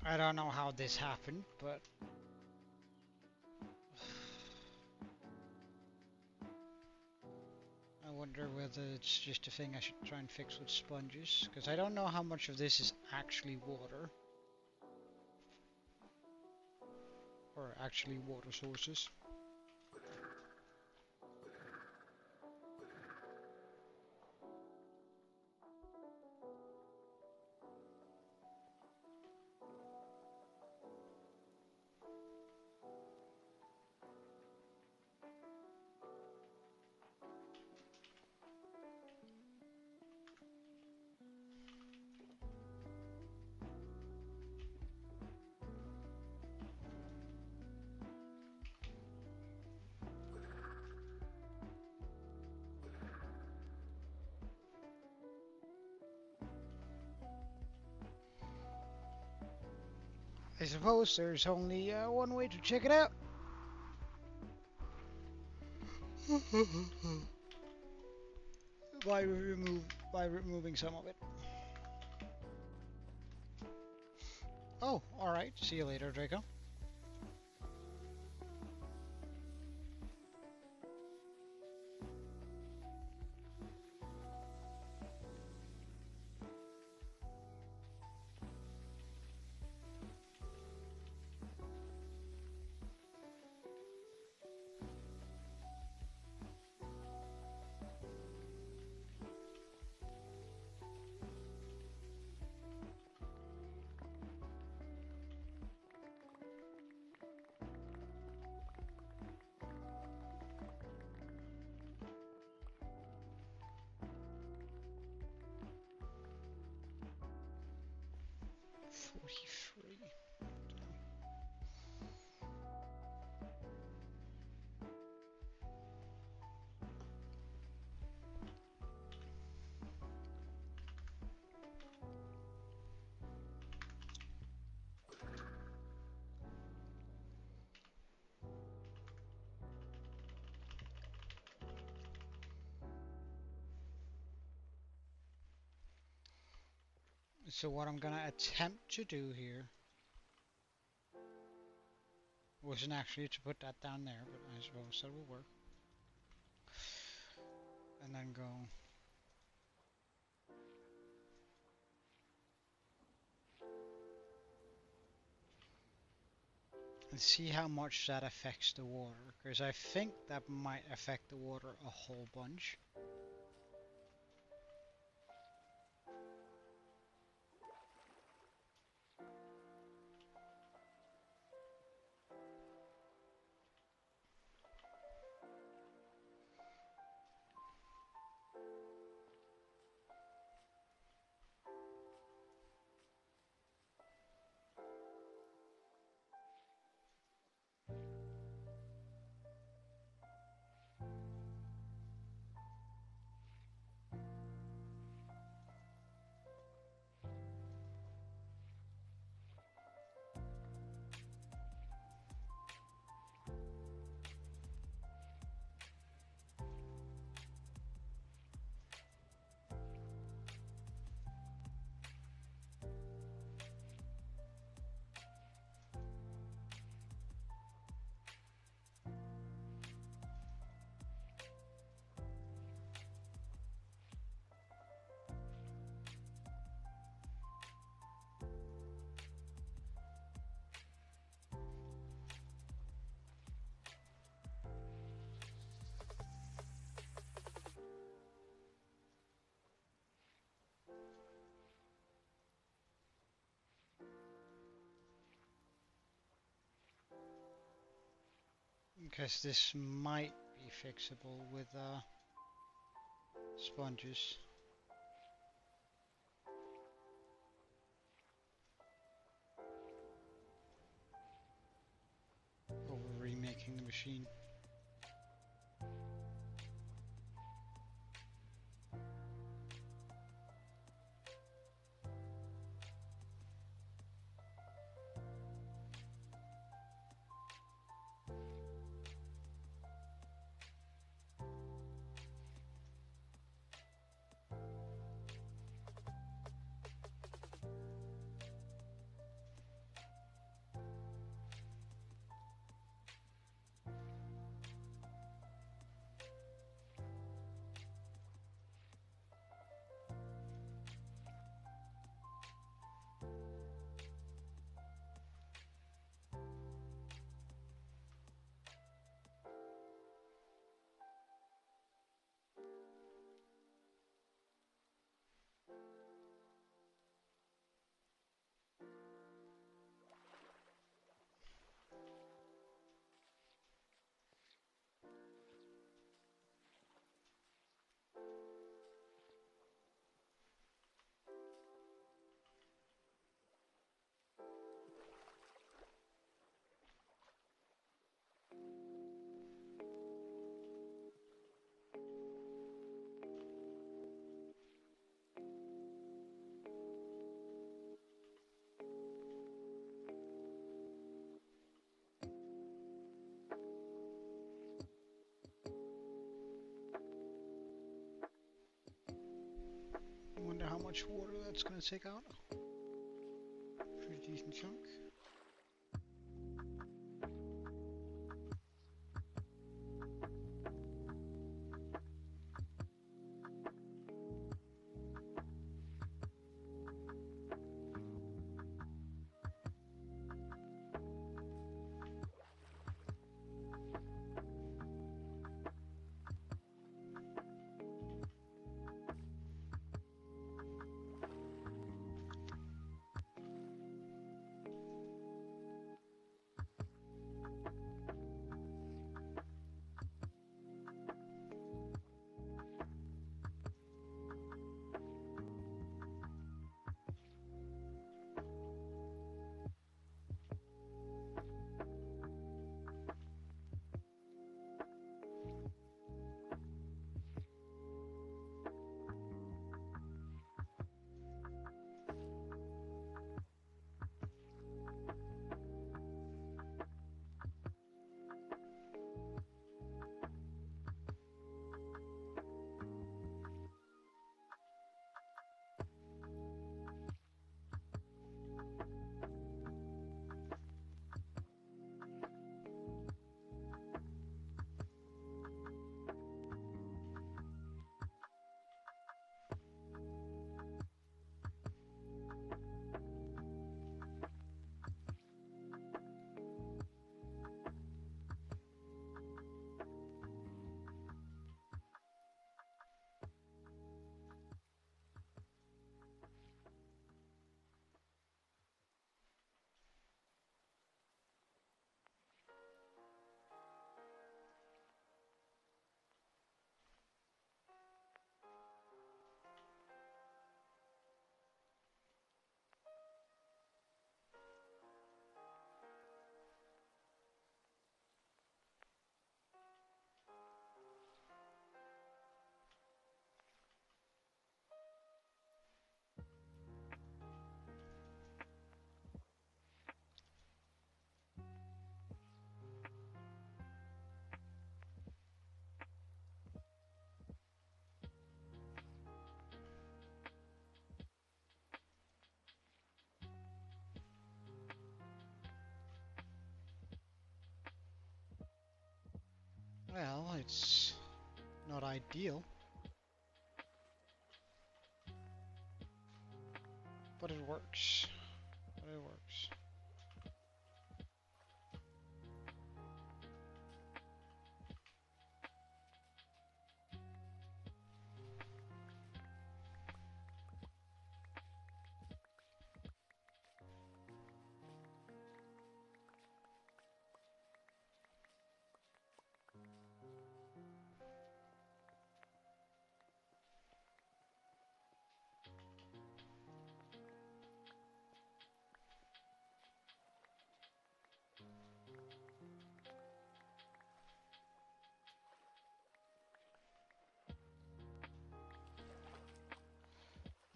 Speaker 1: I don't know how this happened, but I wonder whether it's just a thing I should try and fix with sponges, because I don't know how much of this is actually water. or actually water sources. I suppose there's only one way to check it out. by removing some of it. Oh, alright. See you later, Draco. So what I'm gonna attempt to do here wasn't actually to put that down there, but I suppose that will work. And then go and see how much that affects the water, because I think that might affect the water a whole bunch. Because this might be fixable with sponges. Over remaking the machine. much water that's going to take out. Pretty decent chunk. Well, it's not ideal, but it works. But it works.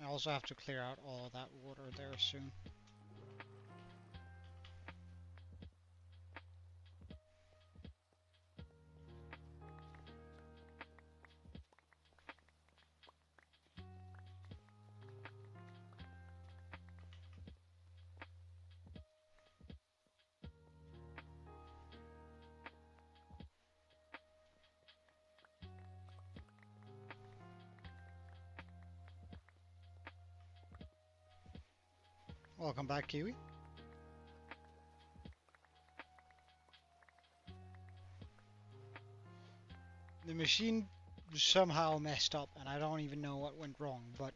Speaker 1: I also have to clear out all of that water there soon. Welcome back, Kiwi. The machine somehow messed up and I don't even know what went wrong, but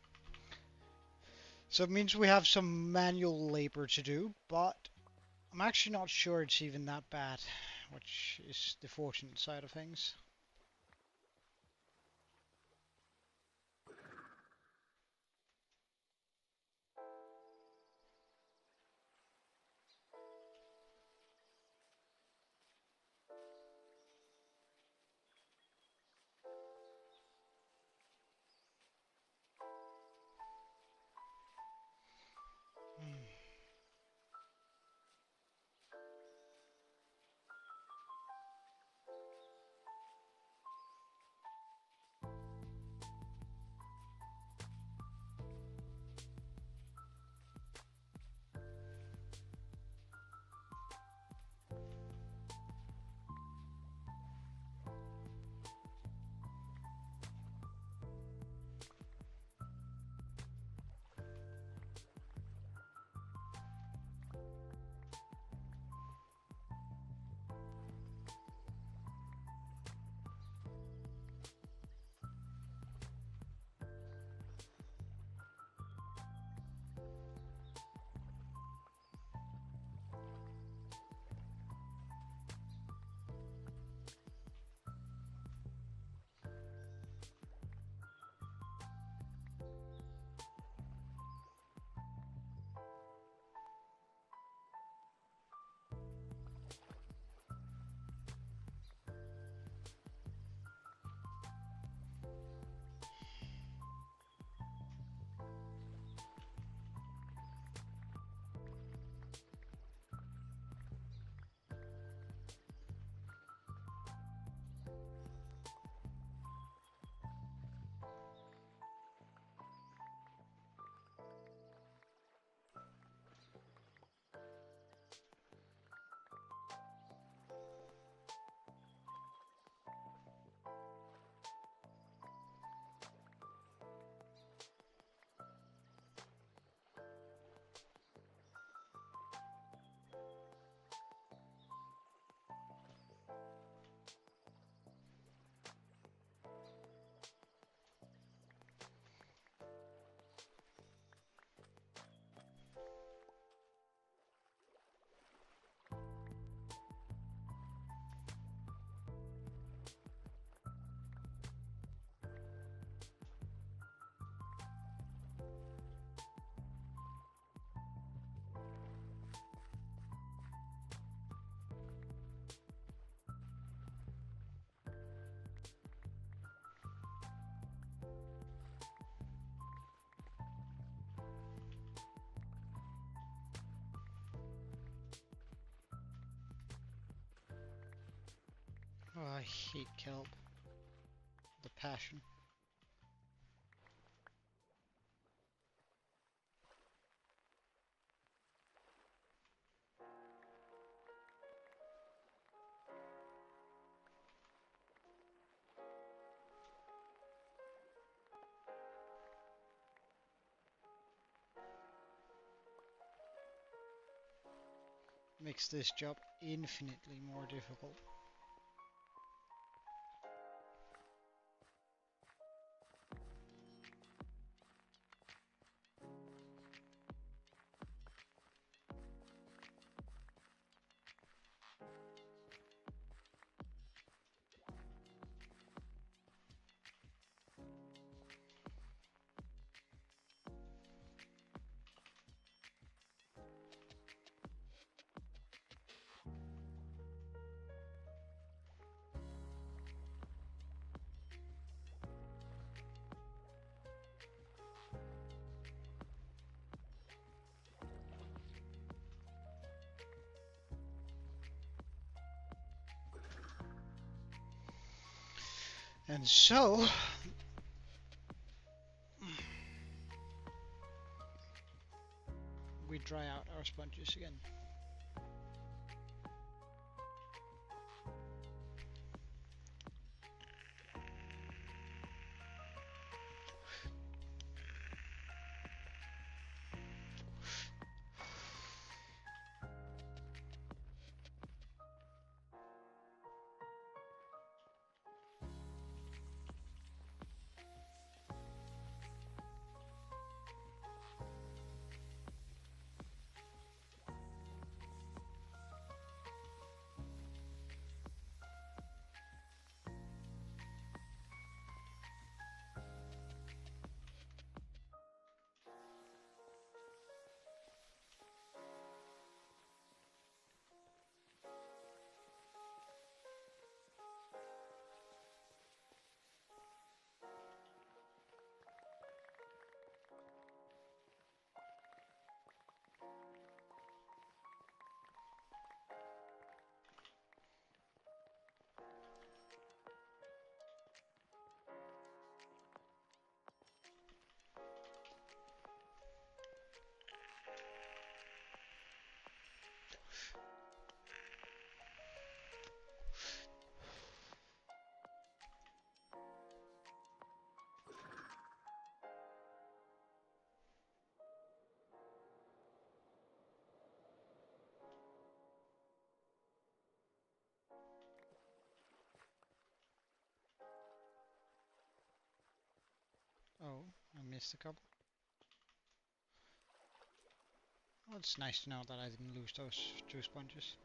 Speaker 1: so it means we have some manual labor to do, but I'm actually not sure it's even that bad, which is the fortunate side of things. Oh, I hate kelp. The passion. Makes this job infinitely more difficult. And so, we dry out our sponges again. Oh, I missed a couple. Well, it's nice to know that I didn't lose those 2 sponges.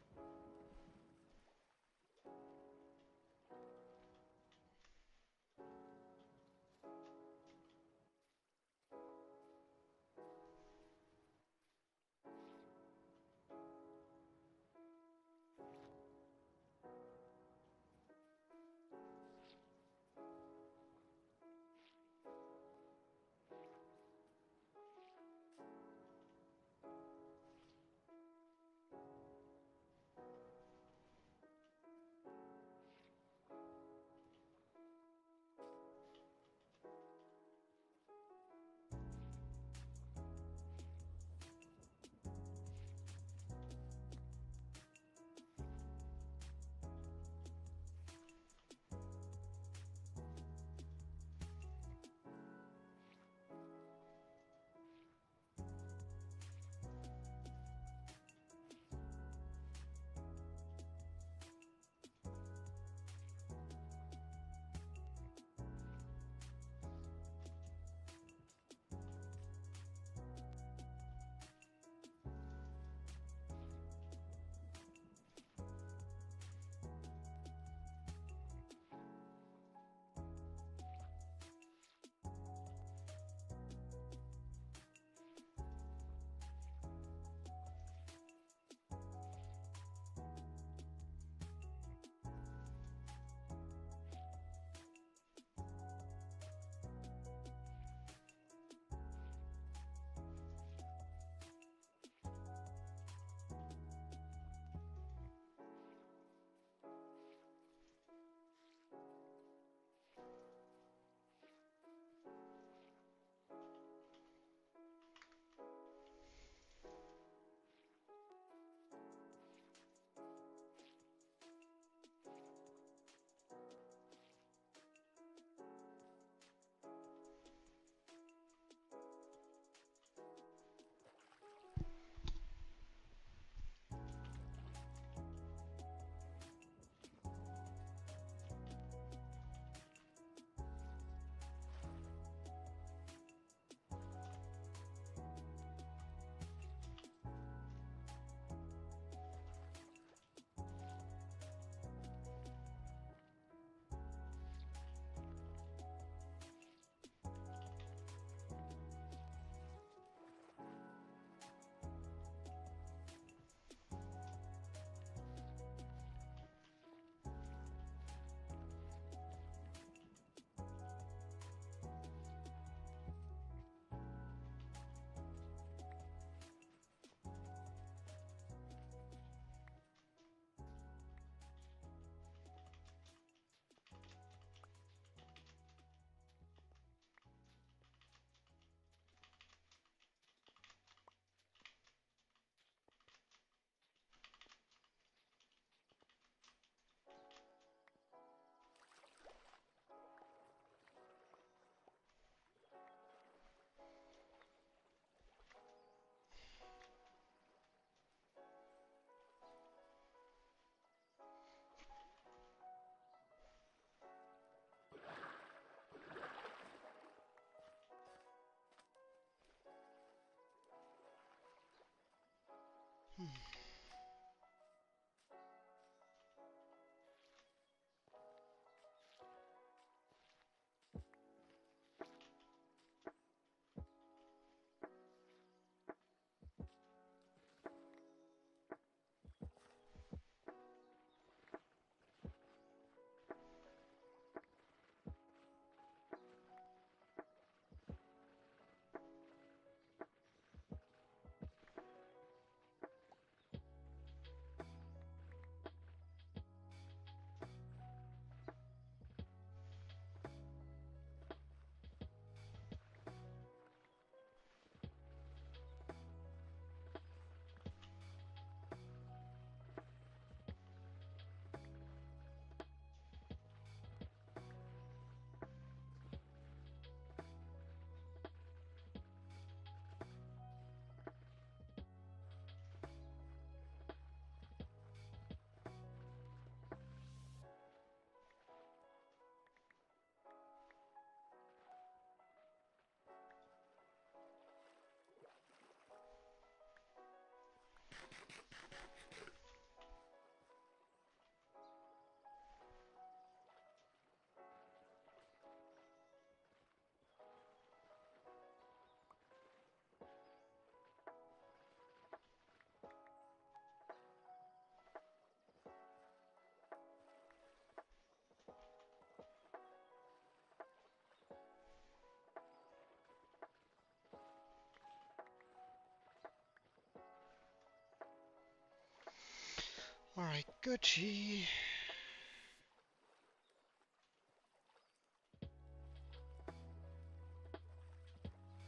Speaker 1: Alright, Gucci.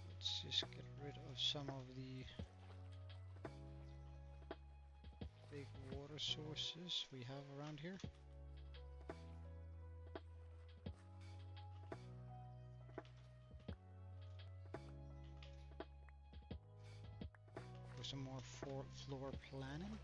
Speaker 1: Let's just get rid of some of the big water sources we have around here. For some more floor planning.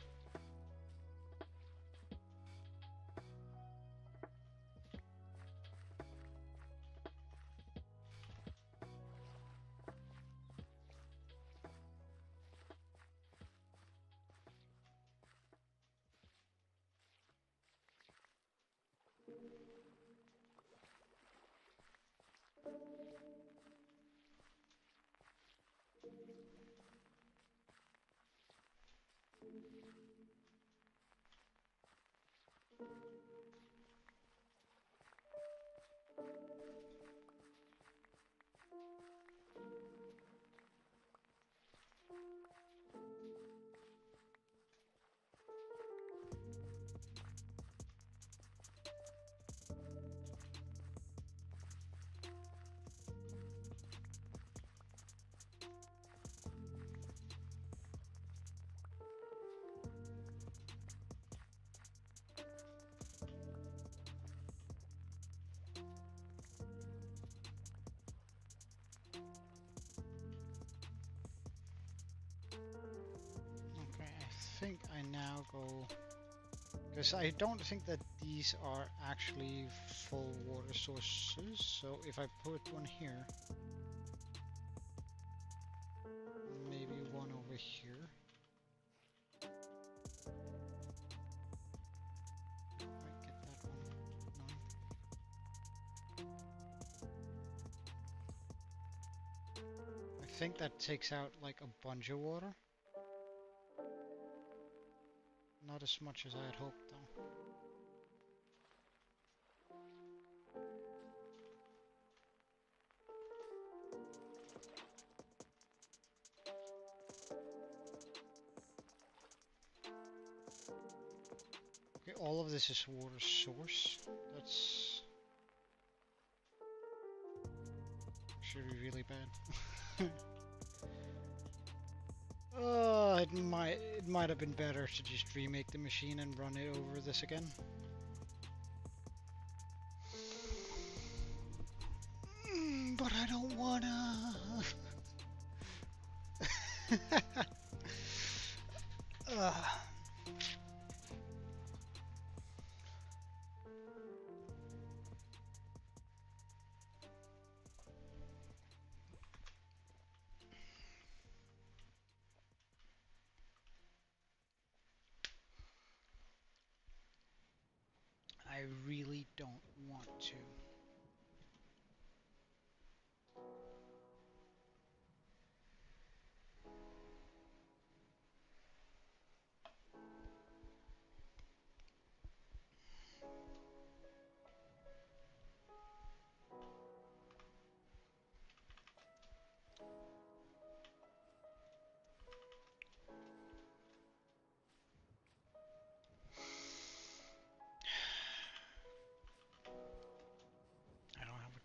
Speaker 1: I think I now go, because I don't think that these are actually full water sources, so if I put one here, maybe one over here. Might get that one. No. I think that takes out like a bunch of water. Not as much as I had hoped, though. Okay, all of this is water source. That's should be really bad. It might have been better to just remake the machine and run it over this again. But I don't wanna. I really don't want to.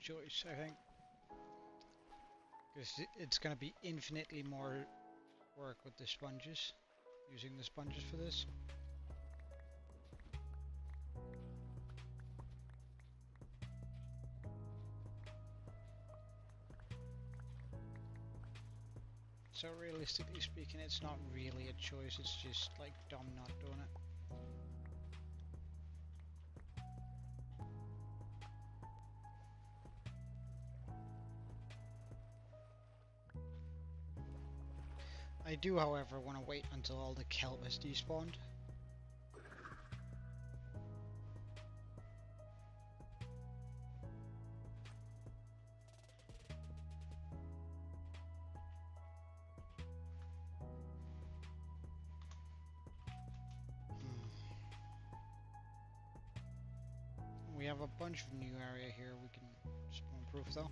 Speaker 1: Choice, I think, because it's going to be infinitely more work with the sponges, using the sponges for this. So realistically speaking, it's not really a choice, it's just like dumb not doing it. I do, however, want to wait until all the kelp has despawned. We have a bunch of new area here we can spawn proof though.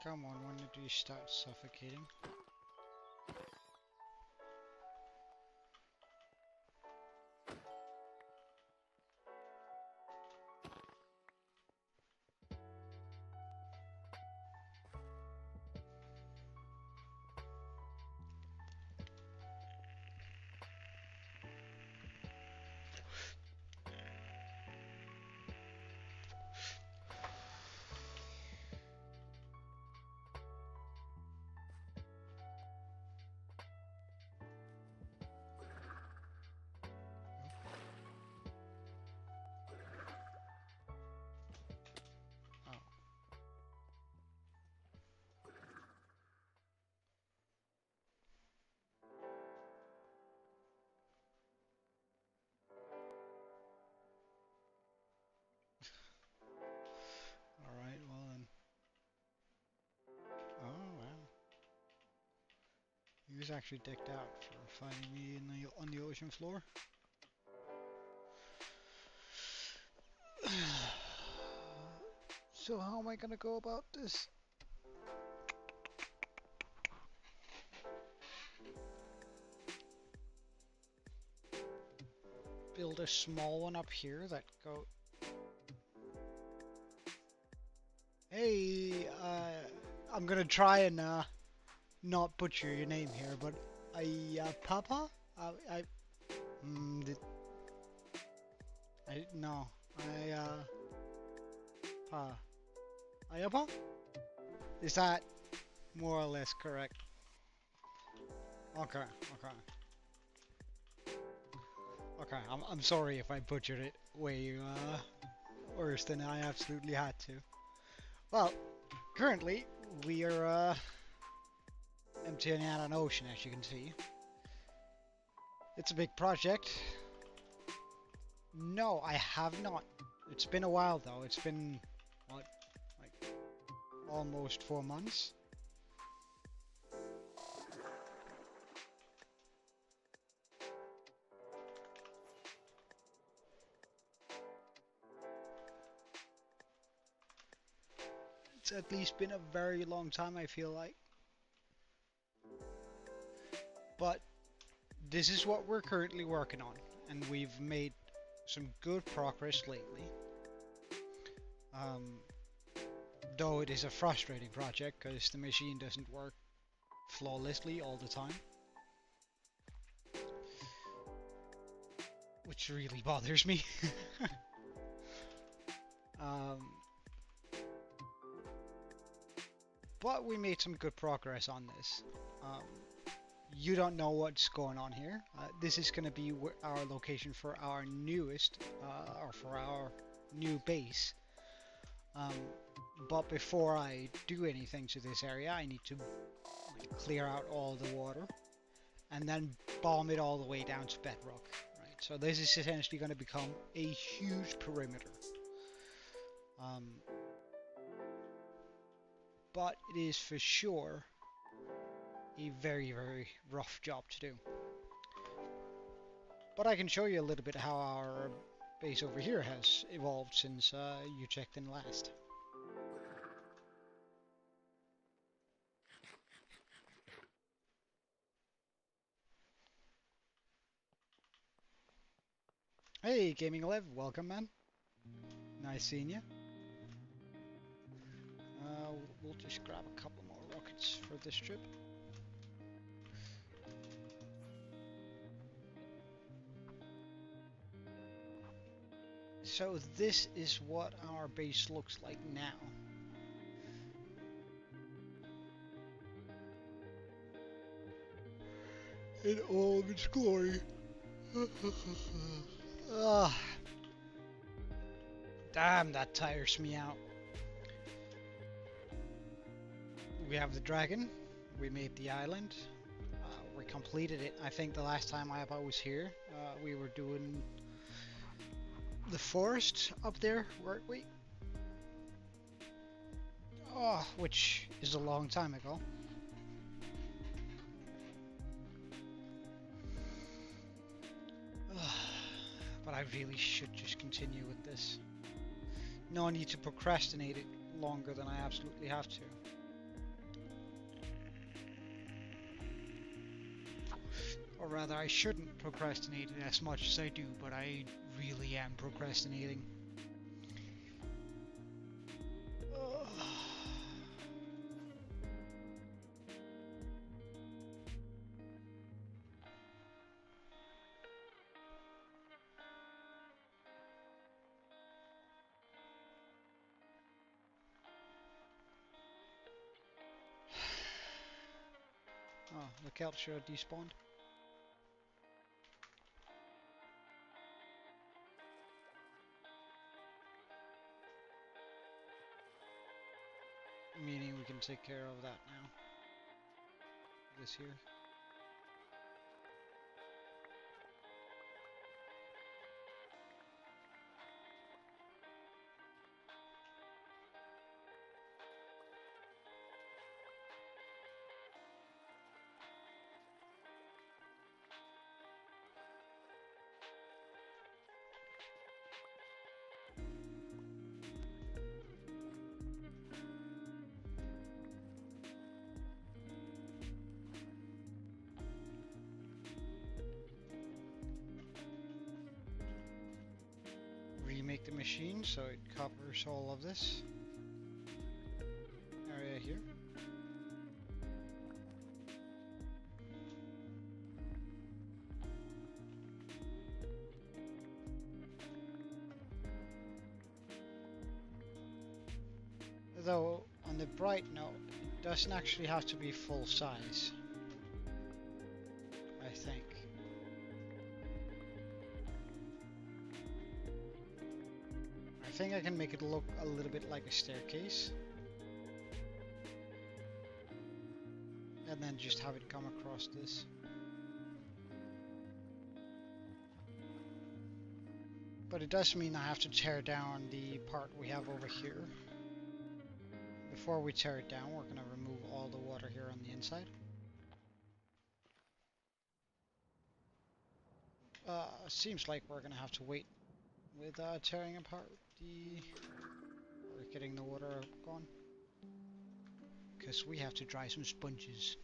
Speaker 1: Come on, when did you start suffocating? Alright, well then. Oh, wow. He was actually decked out for finding me on the ocean floor. So how am I gonna go about this? Build a small one up here that go... Hey, I'm gonna try and not butcher your name here, but Papa? No, Pa. Ayapa? Is that more or less correct? Okay, okay. Okay, I'm sorry if I butchered it way worse than I absolutely had to. Well, currently we are emptying out an ocean, as you can see. It's a big project. No, I have not. It's been a while though. It's been what, like almost 4 months. It's at least been a very long time, I feel like. But this is what we're currently working on, and we've made some good progress lately. Though it is a frustrating project because the machine doesn't work flawlessly all the time, which really bothers me. But we made some good progress on this. You don't know what's going on here. This is going to be our location for our newest, or for our new base. But before I do anything to this area, I need to clear out all the water and then bomb it all the way down to Bedrock. Right. So this is essentially going to become a huge perimeter. But it is for sure a very, very rough job to do. But I can show you a little bit how our base over here has evolved since you checked in last. Hey, Gaming 11, welcome, man. Nice seeing you. We'll just grab a couple more rockets for this trip. So this is what our base looks like now. In all of its glory. Damn, that tires me out. We have the dragon. We made the island. We completed it. I think the last time I was here, we were doing the forest up there, weren't we? Oh, which is a long time ago. But I really should just continue with this. No need to procrastinate it longer than I absolutely have to. Or rather, I shouldn't procrastinate as much as I do, but I really am procrastinating. Oh, the Kelcher despawned. Meaning we can take care of that now. This here. Remake the machine so it covers all of this area here. Though on the bright note, it doesn't actually have to be full size, I think. I think I can make it look a little bit like a staircase. And then just have it come across this. But it does mean I have to tear down the part we have over here. Before we tear it down, we're going to remove all the water here on the inside. Seems like we're going to have to wait with tearing apart or getting the water gone. Because we have to dry some sponges.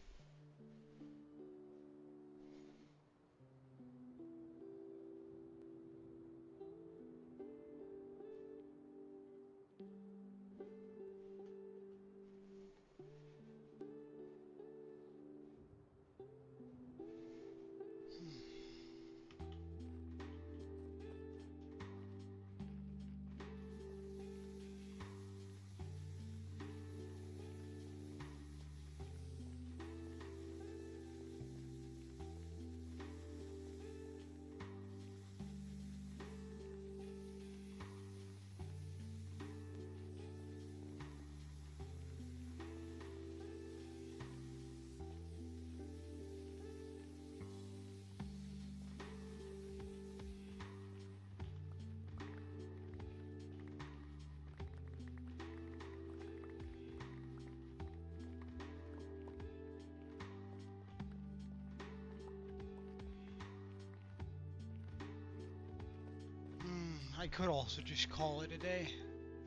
Speaker 1: I could also just call it a day.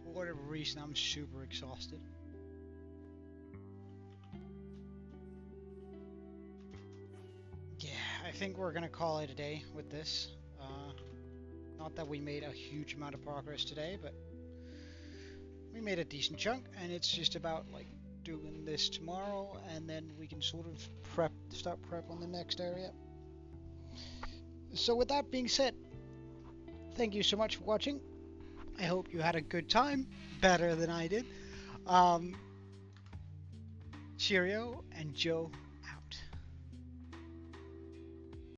Speaker 1: For whatever reason, I'm super exhausted. Yeah, I think we're gonna call it a day with this. Not that we made a huge amount of progress today, but we made a decent chunk, and it's just about like doing this tomorrow, and then we can sort of start prep on the next area. So with that being said, thank you so much for watching. I hope you had a good time, better than I did. Cheerio, and Joe